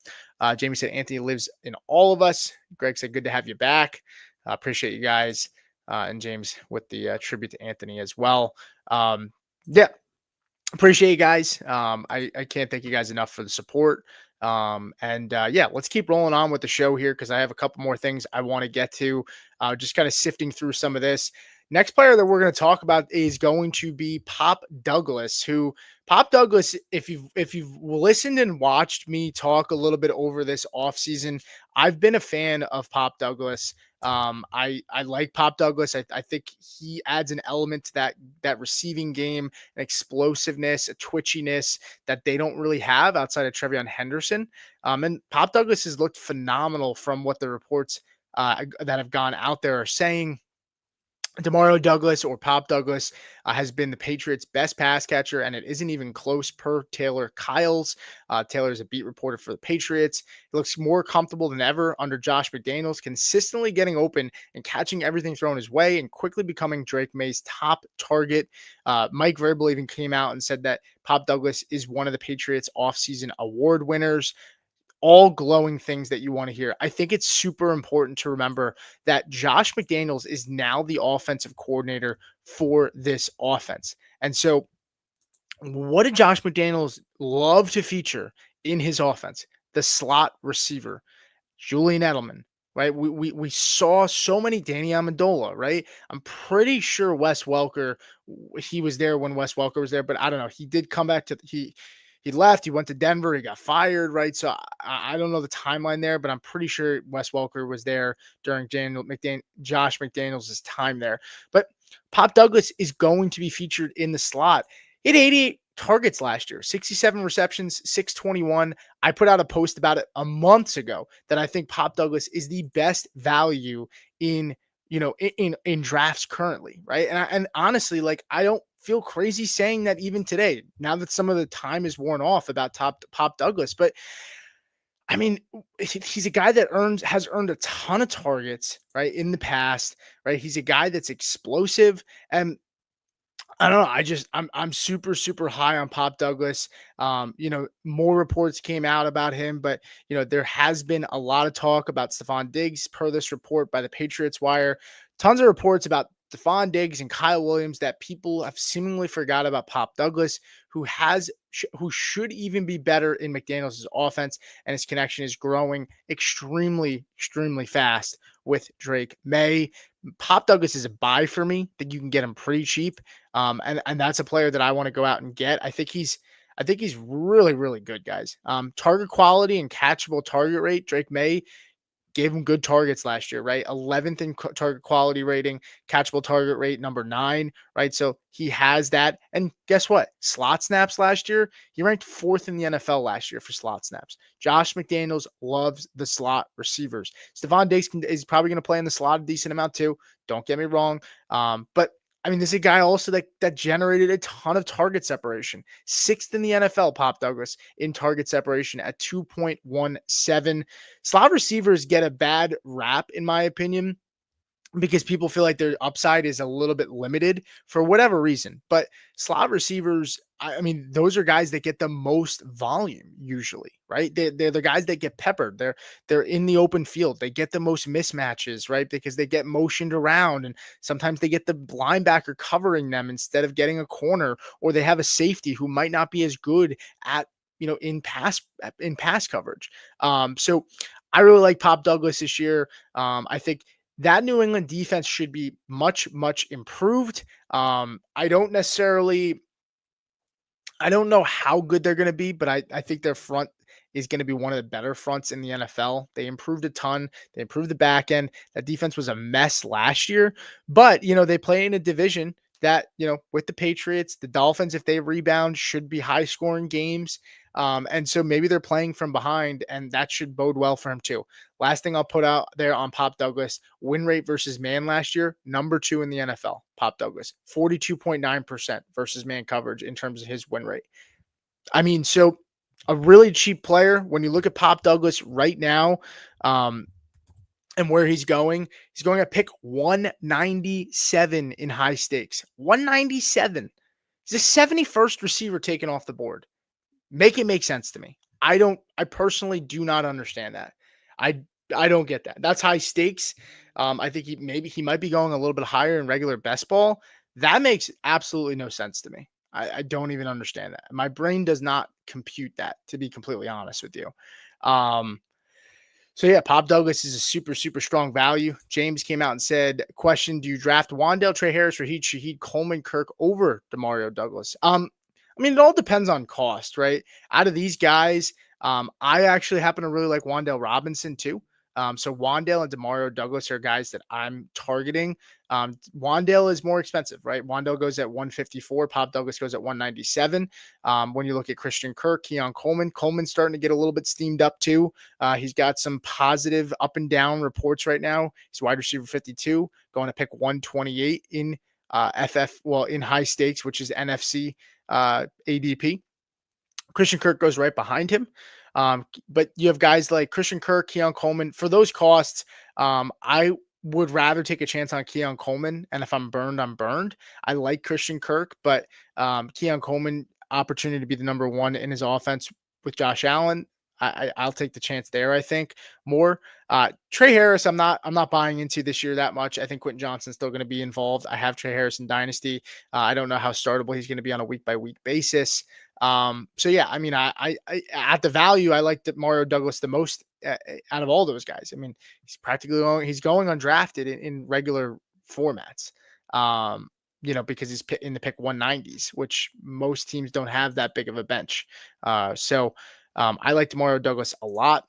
Jamie said Anthony lives in all of us. Greg said good to have you back. Appreciate you guys. And James with the tribute to Anthony as well. Yeah, appreciate you guys. I can't thank you guys enough for the support. Let's keep rolling on with the show here, because I have a couple more things I want to get to. Just kind of sifting through some of this. Next player that we're going to talk about is going to be Pop Douglas, if you've listened and watched me talk a little bit over this offseason, I've been a fan of Pop Douglas. I like Pop Douglas. I think he adds an element to that receiving game, an explosiveness, a twitchiness that they don't really have outside of Trevion Henderson. And Pop Douglas has looked phenomenal from what the reports that have gone out there are saying. Demario Douglas, or Pop Douglas, has been the Patriots' best pass catcher, and it isn't even close per Taylor Kyles. Taylor is a beat reporter for the Patriots. He looks more comfortable than ever under Josh McDaniels, consistently getting open and catching everything thrown his way and quickly becoming Drake May's top target. Mike Vrabel even came out and said that Pop Douglas is one of the Patriots' offseason award winners. All glowing things that you want to hear. I think it's super important to remember that Josh McDaniels is now the offensive coordinator for this offense. And so what did Josh McDaniels love to feature in his offense? The slot receiver, Julian Edelman, right? We saw so many Danny Amendola, right? I'm pretty sure Wes Welker, he was there when Wes Welker was there, but I don't know. He did come back he left, he went to Denver, he got fired, right? So I don't know the timeline there, but I'm pretty sure Wes Welker was there during Josh McDaniels' time there. But Pop Douglas is going to be featured in the slot. He had 88 targets last year, 67 receptions, 621. I put out a post about it a month ago that I think Pop Douglas is the best value in drafts currently, right? And honestly, like, I don't feel crazy saying that even today, now that some of the time is worn off about Pop Douglas. But I mean, he's a guy that has earned a ton of targets, right, in the past, right? He's a guy that's explosive, and I don't know. I'm super, super high on Pop Douglas. More reports came out about him, but there has been a lot of talk about Stephon Diggs per this report by the Patriots Wire. Tons of reports about Stephon Diggs and Kyle Williams that people have seemingly forgot about Pop Douglas, who should even be better in McDaniels' offense, and his connection is growing extremely, extremely fast with Drake May. Pop Douglas is a buy for me. I think you can get him pretty cheap. And that's a player that I want to go out and get. I think he's really, really good, guys. Target quality and catchable target rate, Drake May gave him good targets last year, right? 11th in target quality rating, catchable target rate, number 9, right? So he has that. And guess what? Slot snaps last year, he ranked 4th in the NFL last year for slot snaps. Josh McDaniels loves the slot receivers. Stephon Diggs is probably going to play in the slot a decent amount too. Don't get me wrong. But I mean, this is a guy also that generated a ton of target separation. 6th in the NFL, Pop Douglas, in target separation at 2.17. Slot receivers get a bad rap, in my opinion, because people feel like their upside is a little bit limited for whatever reason. But slot receivers, I mean, those are guys that get the most volume usually, right? They're the guys that get peppered. They're in the open field. They get the most mismatches, right? Because they get motioned around, and sometimes they get the linebacker covering them instead of getting a corner, or they have a safety who might not be as good at in pass coverage. So I really like Pop Douglas this year. I think that New England defense should be much, much improved. I don't know how good they're going to be, but I think their front is going to be one of the better fronts in the NFL. They improved a ton. They improved the back end. That defense was a mess last year, but they play in a division that, with the Patriots, the Dolphins, if they rebound, should be high scoring games. And so maybe they're playing from behind, and that should bode well for him too. Last thing I'll put out there on Pop Douglas: win rate versus man last year, number 2 in the NFL. Pop Douglas, 42.9% versus man coverage in terms of his win rate. I mean, so a really cheap player. When you look at Pop Douglas right now, and where he's going at pick 197 in high stakes. 197. He's a 71st receiver taken off the board. Make it make sense to me. I personally do not understand that. I don't get that. That's high stakes. I think he might be going a little bit higher in regular best ball. That makes absolutely no sense to me. I don't even understand that. My brain does not compute that, to be completely honest with you. So yeah, Pop Douglas is a super, super strong value. James came out and said, question, do you draft Wan'Dale, Trey Harris, or Shaheed Coleman, Kirk over Demario Douglas? I mean, it all depends on cost, right? Out of these guys, I actually happen to really like Wan'Dale Robinson too. So Wan'Dale and Demario Douglas are guys that I'm targeting. Wan'Dale is more expensive, right? Wan'Dale goes at 154. Pop Douglas goes at 197. When you look at Christian Kirk, Coleman's starting to get a little bit steamed up too. He's got some positive up and down reports right now. He's wide receiver 52, going to pick 128 in in high stakes, which is NFC ADP. Christian Kirk goes right behind him. But you have guys like Christian Kirk, Keon Coleman. For those costs, I would rather take a chance on Keon Coleman. And if I'm burned, I'm burned. I like Christian Kirk, but Keon Coleman, opportunity to be the number 1 in his offense with Josh Allen. I'll take the chance there, I think, more. Trey Harris, I'm not buying into this year that much. I think Quentin Johnston's still going to be involved. I have Trey Harris in Dynasty. I don't know how startable he's going to be on a week-by-week basis. So yeah, I mean, I at the value, I like Mario Douglas the most out of all those guys. I mean, he's going undrafted in regular formats. Because he's in the pick 190s, which most teams don't have that big of a bench. So I like Demario Douglas a lot.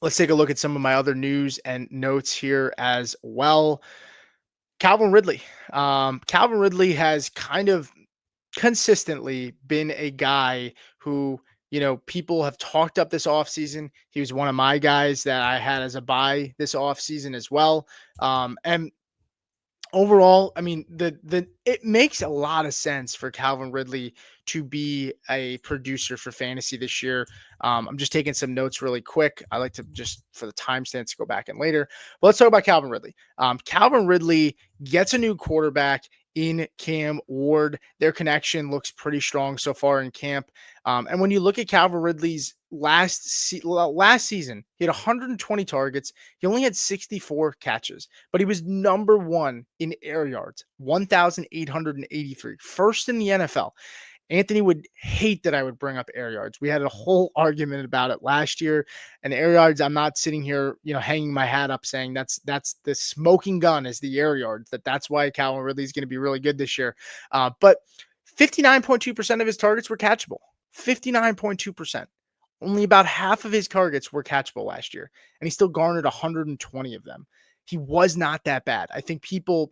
Let's take a look at some of my other news and notes here as well. Calvin Ridley. Calvin Ridley has kind of consistently been a guy who, people have talked up this offseason. He was one of my guys that I had as a buy this offseason as well. And overall, I mean, it makes a lot of sense for Calvin Ridley to be a producer for fantasy this year. I'm just taking some notes really quick. I like to just, for the timestamps, go back and later. But let's talk about Calvin Ridley. Calvin Ridley gets a new quarterback in Cam Ward. Their connection looks pretty strong so far in camp. And when you look at Calvin Ridley's last season, he had 120 targets. He only had 64 catches, but he was number 1 in air yards, 1,883, first in the NFL. Anthony would hate that I would bring up air yards. We had a whole argument about it last year. And air yards, I'm not sitting here, hanging my hat up saying that's the smoking gun is the air yards. That's why Calvin Ridley is going to be really good this year. But 59.2% of his targets were catchable. 59.2%. Only about half of his targets were catchable last year, and he still garnered 120 of them. He was not that bad. I think people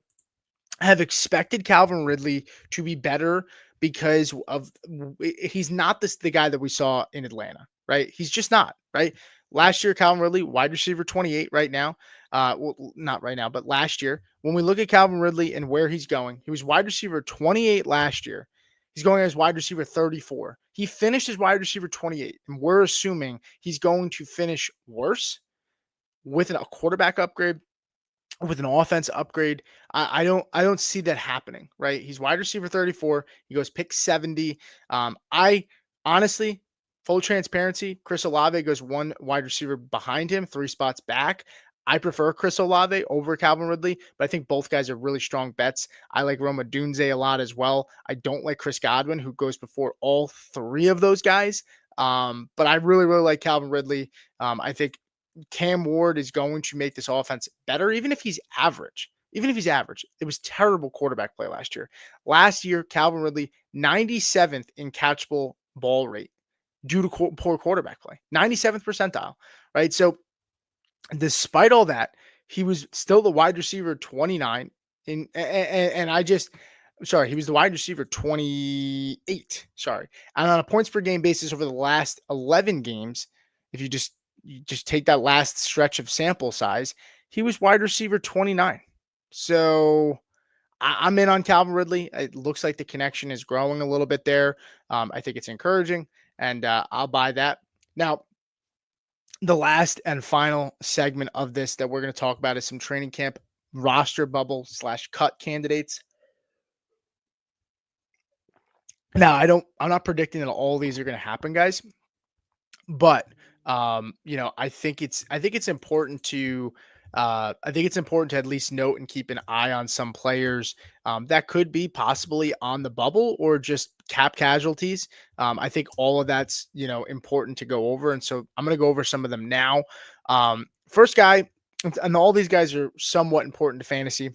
have expected Calvin Ridley to be better because of he's not the guy that we saw in Atlanta, right? He's just not, right? Last year, Calvin Ridley, wide receiver 28 right now. Well, not right now, but last year, when we look at Calvin Ridley and where he's going, he was wide receiver 28 last year. He's going as wide receiver 34. He finished as wide receiver 28, and we're assuming he's going to finish worse with a quarterback upgrade, with an offense upgrade. I don't see that happening, right? He's wide receiver 34. He goes pick 70. I honestly, full transparency, Chris Olave goes one wide receiver behind him, 3 spots back. I prefer Chris Olave over Calvin Ridley, but I think both guys are really strong bets. I like Roma Dunze a lot as well. I don't like Chris Godwin, who goes before all 3 of those guys. But I really, really like Calvin Ridley. I think Cam Ward is going to make this offense better, even if he's average. Even if he's average, it was terrible quarterback play last year. Last year, Calvin Ridley, 97th in catchable ball rate due to poor quarterback play, 97th percentile, right? So, despite all that, he was still the wide receiver 29 and he was the wide receiver 28. Sorry. And on a points per game basis over the last 11 games, if you just take that last stretch of sample size, he was wide receiver 29. So I'm in on Calvin Ridley. It looks like the connection is growing a little bit there. I think it's encouraging, and I'll buy that. Now, the last and final segment of this that we're going to talk about is some training camp roster bubble / cut candidates. Now, I'm not predicting that all these are going to happen, guys, but I think it's important to at least note and keep an eye on some players that could be possibly on the bubble or just cap casualties. I think all of that's important to go over, and so I'm going to go over some of them now. First guy, and all these guys are somewhat important to fantasy.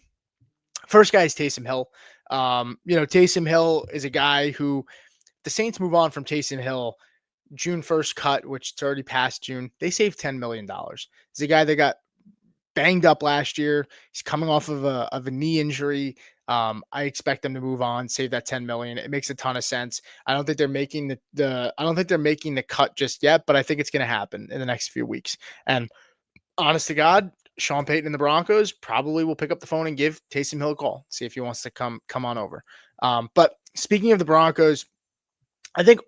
First guy is Taysom Hill. Taysom Hill is a guy who the Saints move on from Taysom Hill June 1st cut, which it's already past June. They saved $10 million. He's a guy that got banged up last year. He's coming off of a knee injury. I expect them to move on, save that $10 million. It makes a ton of sense. I don't think they're making the cut just yet, but I think it's going to happen in the next few weeks. And honest to God, Sean Payton and the Broncos probably will pick up the phone and give Taysom Hill a call, see if he wants to come on over. But speaking of the Broncos, I think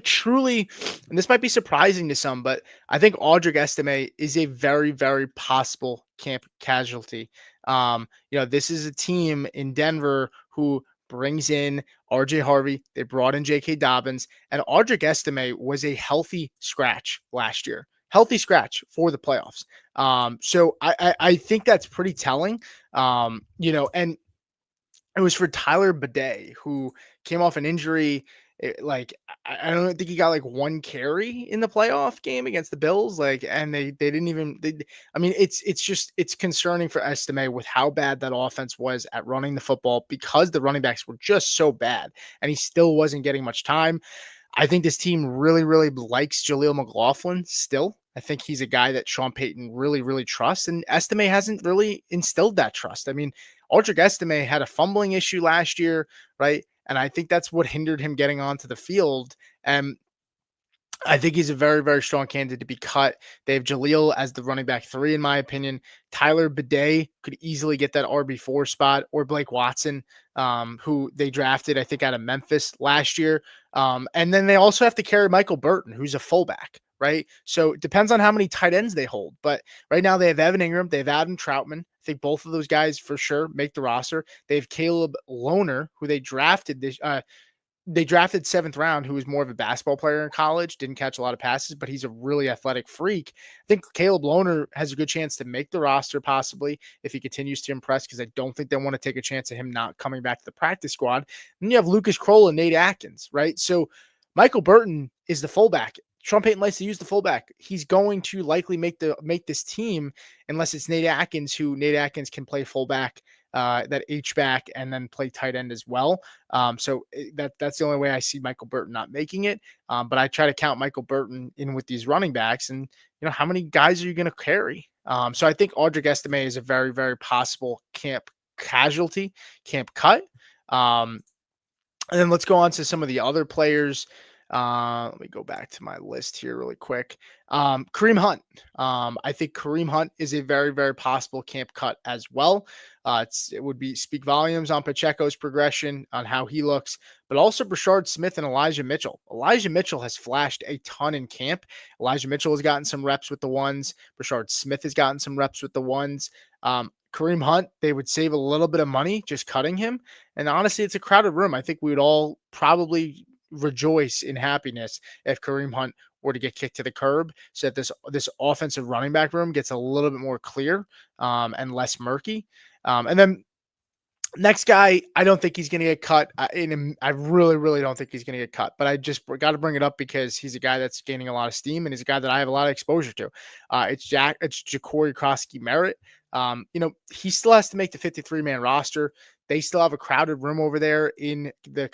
truly, and this might be surprising to some, but I think Audric Estime is a very, very possible camp casualty. This is a team in Denver who brings in RJ Harvey. They brought in J.K. Dobbins, and Audric Estime was a healthy scratch last year. Healthy scratch for the playoffs. So I think that's pretty telling. And it was for Tyler Bidet, who came off an injury. I don't think he got like 1 carry in the playoff game against the Bills. And they didn't even. It's concerning for Estime with how bad that offense was at running the football because the running backs were just so bad, and he still wasn't getting much time. I think this team really, really likes Jaleel McLaughlin still. I think he's a guy that Sean Payton really, really trusts, and Estime hasn't really instilled that trust. I mean, Audric Estime had a fumbling issue last year, right? And I think that's what hindered him getting onto the field. And I think he's a very, very strong candidate to be cut. They have Jaleel as the running back 3, in my opinion. Tyler Bidet could easily get that RB4 spot, or Blake Watson, who they drafted, I think, out of Memphis last year. And then they also have to carry Michael Burton, who's a fullback, right? So it depends on how many tight ends they hold. But right now they have Evan Engram, they have Adam Troutman. I think both of those guys for sure make the roster. They have Caleb Lohner, who they drafted 7th round, who was more of a basketball player in college, didn't catch a lot of passes, but he's a really athletic freak. I think Caleb Lohner has a good chance to make the roster possibly if he continues to impress, because I don't think they want to take a chance of him not coming back to the practice squad. Then you have Lucas Kroll and Nate Atkins, right? So Michael Burton is the fullback. Sean Payton likes to use the fullback. He's going to likely make this team unless it's Nate Atkins, who Nate Atkins can play fullback that H back and then play tight end as well. That's the only way I see Michael Burton not making it. But I try to count Michael Burton in with these running backs, and how many guys are you going to carry? So I think Audric Estime is a very, very possible camp casualty, camp cut. And then let's go on to some of the other players. Let me go back to my list here really quick. Kareem Hunt. I think Kareem Hunt is a very, very possible camp cut as well. It would be speak volumes on Pacheco's progression, on how he looks, but also Brashard Smith and Elijah Mitchell. Elijah Mitchell has flashed a ton in camp. Elijah Mitchell has gotten some reps with the ones. Brashard Smith has gotten some reps with the ones. Kareem Hunt, they would save a little bit of money just cutting him. And honestly, it's a crowded room. I think we would all probably rejoice in happiness if Kareem Hunt were to get kicked to the curb, so that this offensive running back room gets a little bit more clear and less murky. And then next guy, I don't think he's going to get cut. I really, really don't think he's going to get cut. But I just got to bring it up because he's a guy that's gaining a lot of steam, and he's a guy that I have a lot of exposure to. It's Ja'Cory Croskey-Merritt. He still has to make the 53-man roster. They still have a crowded room over there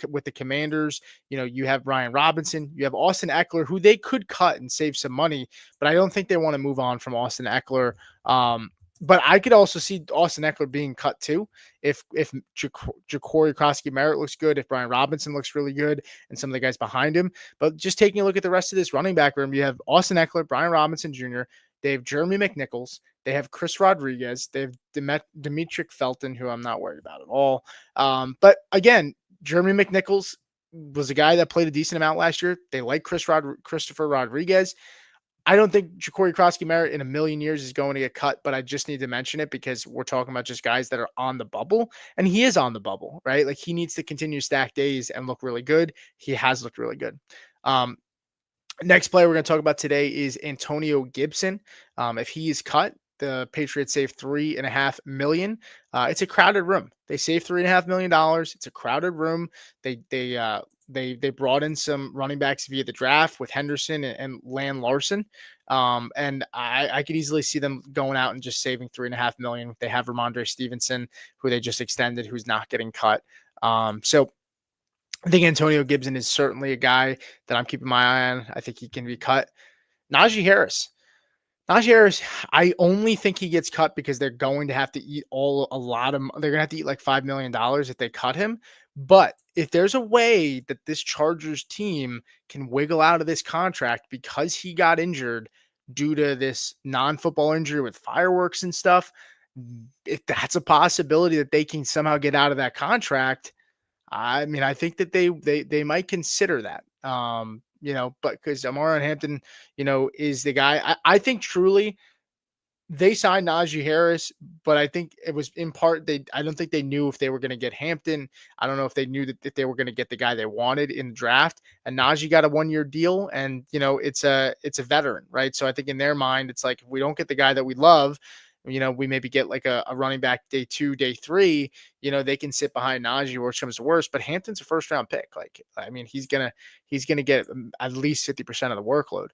with the Commanders. You have Brian Robinson, you have Austin Eckler, who they could cut and save some money, but I don't think they want to move on from Austin Eckler. But I could also see Austin Eckler being cut too if Ja'Cory Croskey-Merritt looks good, if Brian Robinson looks really good, and some of the guys behind him. But just taking a look at the rest of this running back room, you have Austin Eckler, Brian Robinson Jr., they have Jeremy McNichols, they have Chris Rodriguez, they have Demetric Felton, who I'm not worried about at all. But again, Jeremy McNichols was a guy that played a decent amount last year. They like Christopher Rodriguez. I don't think Ja'Cory Croskey-Merritt in a million years is going to get cut, but I just need to mention it because we're talking about just guys that are on the bubble, and he is on the bubble, right? Like, he needs to continue to stack days and look really good. He has looked really good. Next player we're going to talk about today is Antonio Gibson. If he is cut, the Patriots save $3.5 million. It's a crowded room. They save $3.5 million. It's a crowded room. They brought in some running backs via the draft with Henderson and Lan Larson. And I could easily see them going out and just saving $3.5 million. They have Ramondre Stevenson, who they just extended, who's not getting cut. So I think Antonio Gibson is certainly a guy that I'm keeping my eye on. I think he can be cut. Najee Harris, I only think he gets cut because they're going to have to eat they're going to have to eat like $5 million if they cut him. But if there's a way that this Chargers team can wiggle out of this contract because he got injured due to this non-football injury with fireworks and stuff, if that's a possibility that they can somehow get out of that contract, I mean, I think that they might consider that. But because Amarian Hampton, is the guy. I think truly they signed Najee Harris, but I think it was in part I don't think they knew if they were going to get Hampton. I don't know if they knew that they were going to get the guy they wanted in the draft. And Najee got a 1-year deal, and it's a veteran, right? So I think in their mind, it's like, if we don't get the guy that we love, we maybe get like a running back day 2, day 3, they can sit behind Najee, worst comes to worst. But Hampton's a first round pick. Like, I mean, he's gonna get at least 50% of the workload.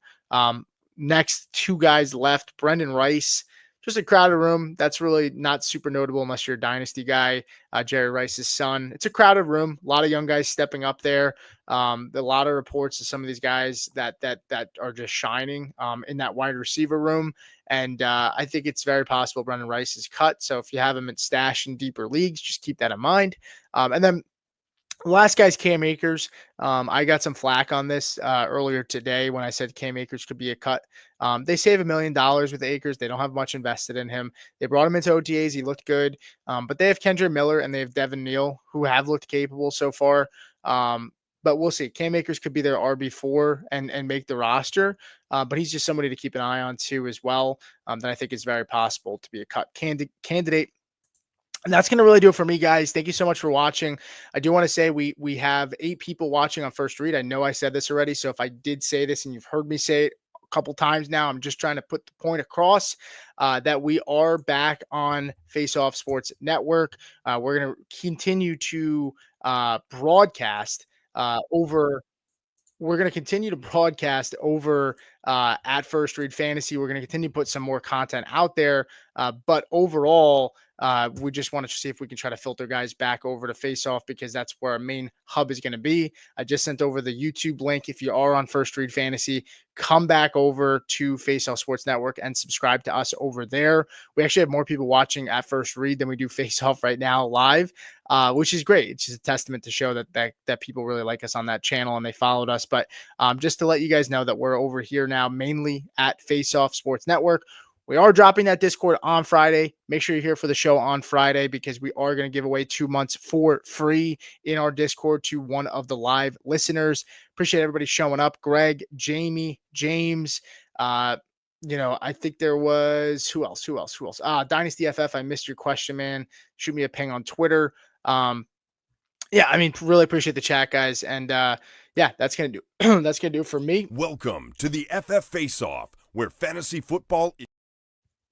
Next 2 guys left, Brendan Rice, just a crowded room. That's really not super notable unless you're a dynasty guy. Jerry Rice's son. It's a crowded room. A lot of young guys stepping up there. A lot of reports of some of these guys that are just shining in that wide receiver room. And I think it's very possible Brendan Rice is cut. So if you have him at stash in deeper leagues, just keep that in mind. And then the last guy's Cam Akers. I got some flack on this earlier today when I said Cam Akers could be a cut. They save $1 million with Akers. They don't have much invested in him. They brought him into OTAs. He looked good. But they have Kendra Miller and they have Devin Neal, who have looked capable so far. But we'll see. Cam Akers could be their RB4 and make the roster. But he's just somebody to keep an eye on too as well. That I think is very possible to be a cut candidate. And that's going to really do it for me, guys. Thank you so much for watching. I do want to say we have 8 people watching on First Read. I know I said this already, so if I did say this and you've heard me say it a couple times now, I'm just trying to put the point across that we are back on Face Off Sports Network. We're going to continue to broadcast over. We're going to continue to broadcast over at First Read Fantasy. We're going to continue to put some more content out there. But overall, we just want to see if we can try to filter guys back over to Face Off, because that's where our main hub is going to be. I just sent over the YouTube link. If you are on First Read Fantasy, come back over to Face Off Sports Network and subscribe to us over there. We actually have more people watching at First Read than we do Face Off right now live, which is great. It's just a testament to show that people really like us on that channel and they followed us. But just to let you guys know that we're over here now mainly at Face Off Sports Network. We are dropping that Discord on Friday. Make sure you're here for the show on Friday, because we are going to give away 2 months for free in our Discord to one of the live listeners. Appreciate everybody showing up. Greg, Jamie, James, I think there was who else? Dynasty FF. I missed your question, man. Shoot me a ping on Twitter. Really appreciate the chat, guys. And that's gonna do that's gonna do it for me. Welcome to the FF Face Off, where fantasy football is.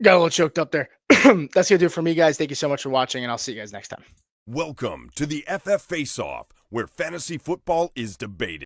Got a little choked up there. That's gonna do it for me, guys. Thank you so much for watching, and I'll see you guys next time. Welcome to the FF Face Off, where fantasy football is debated.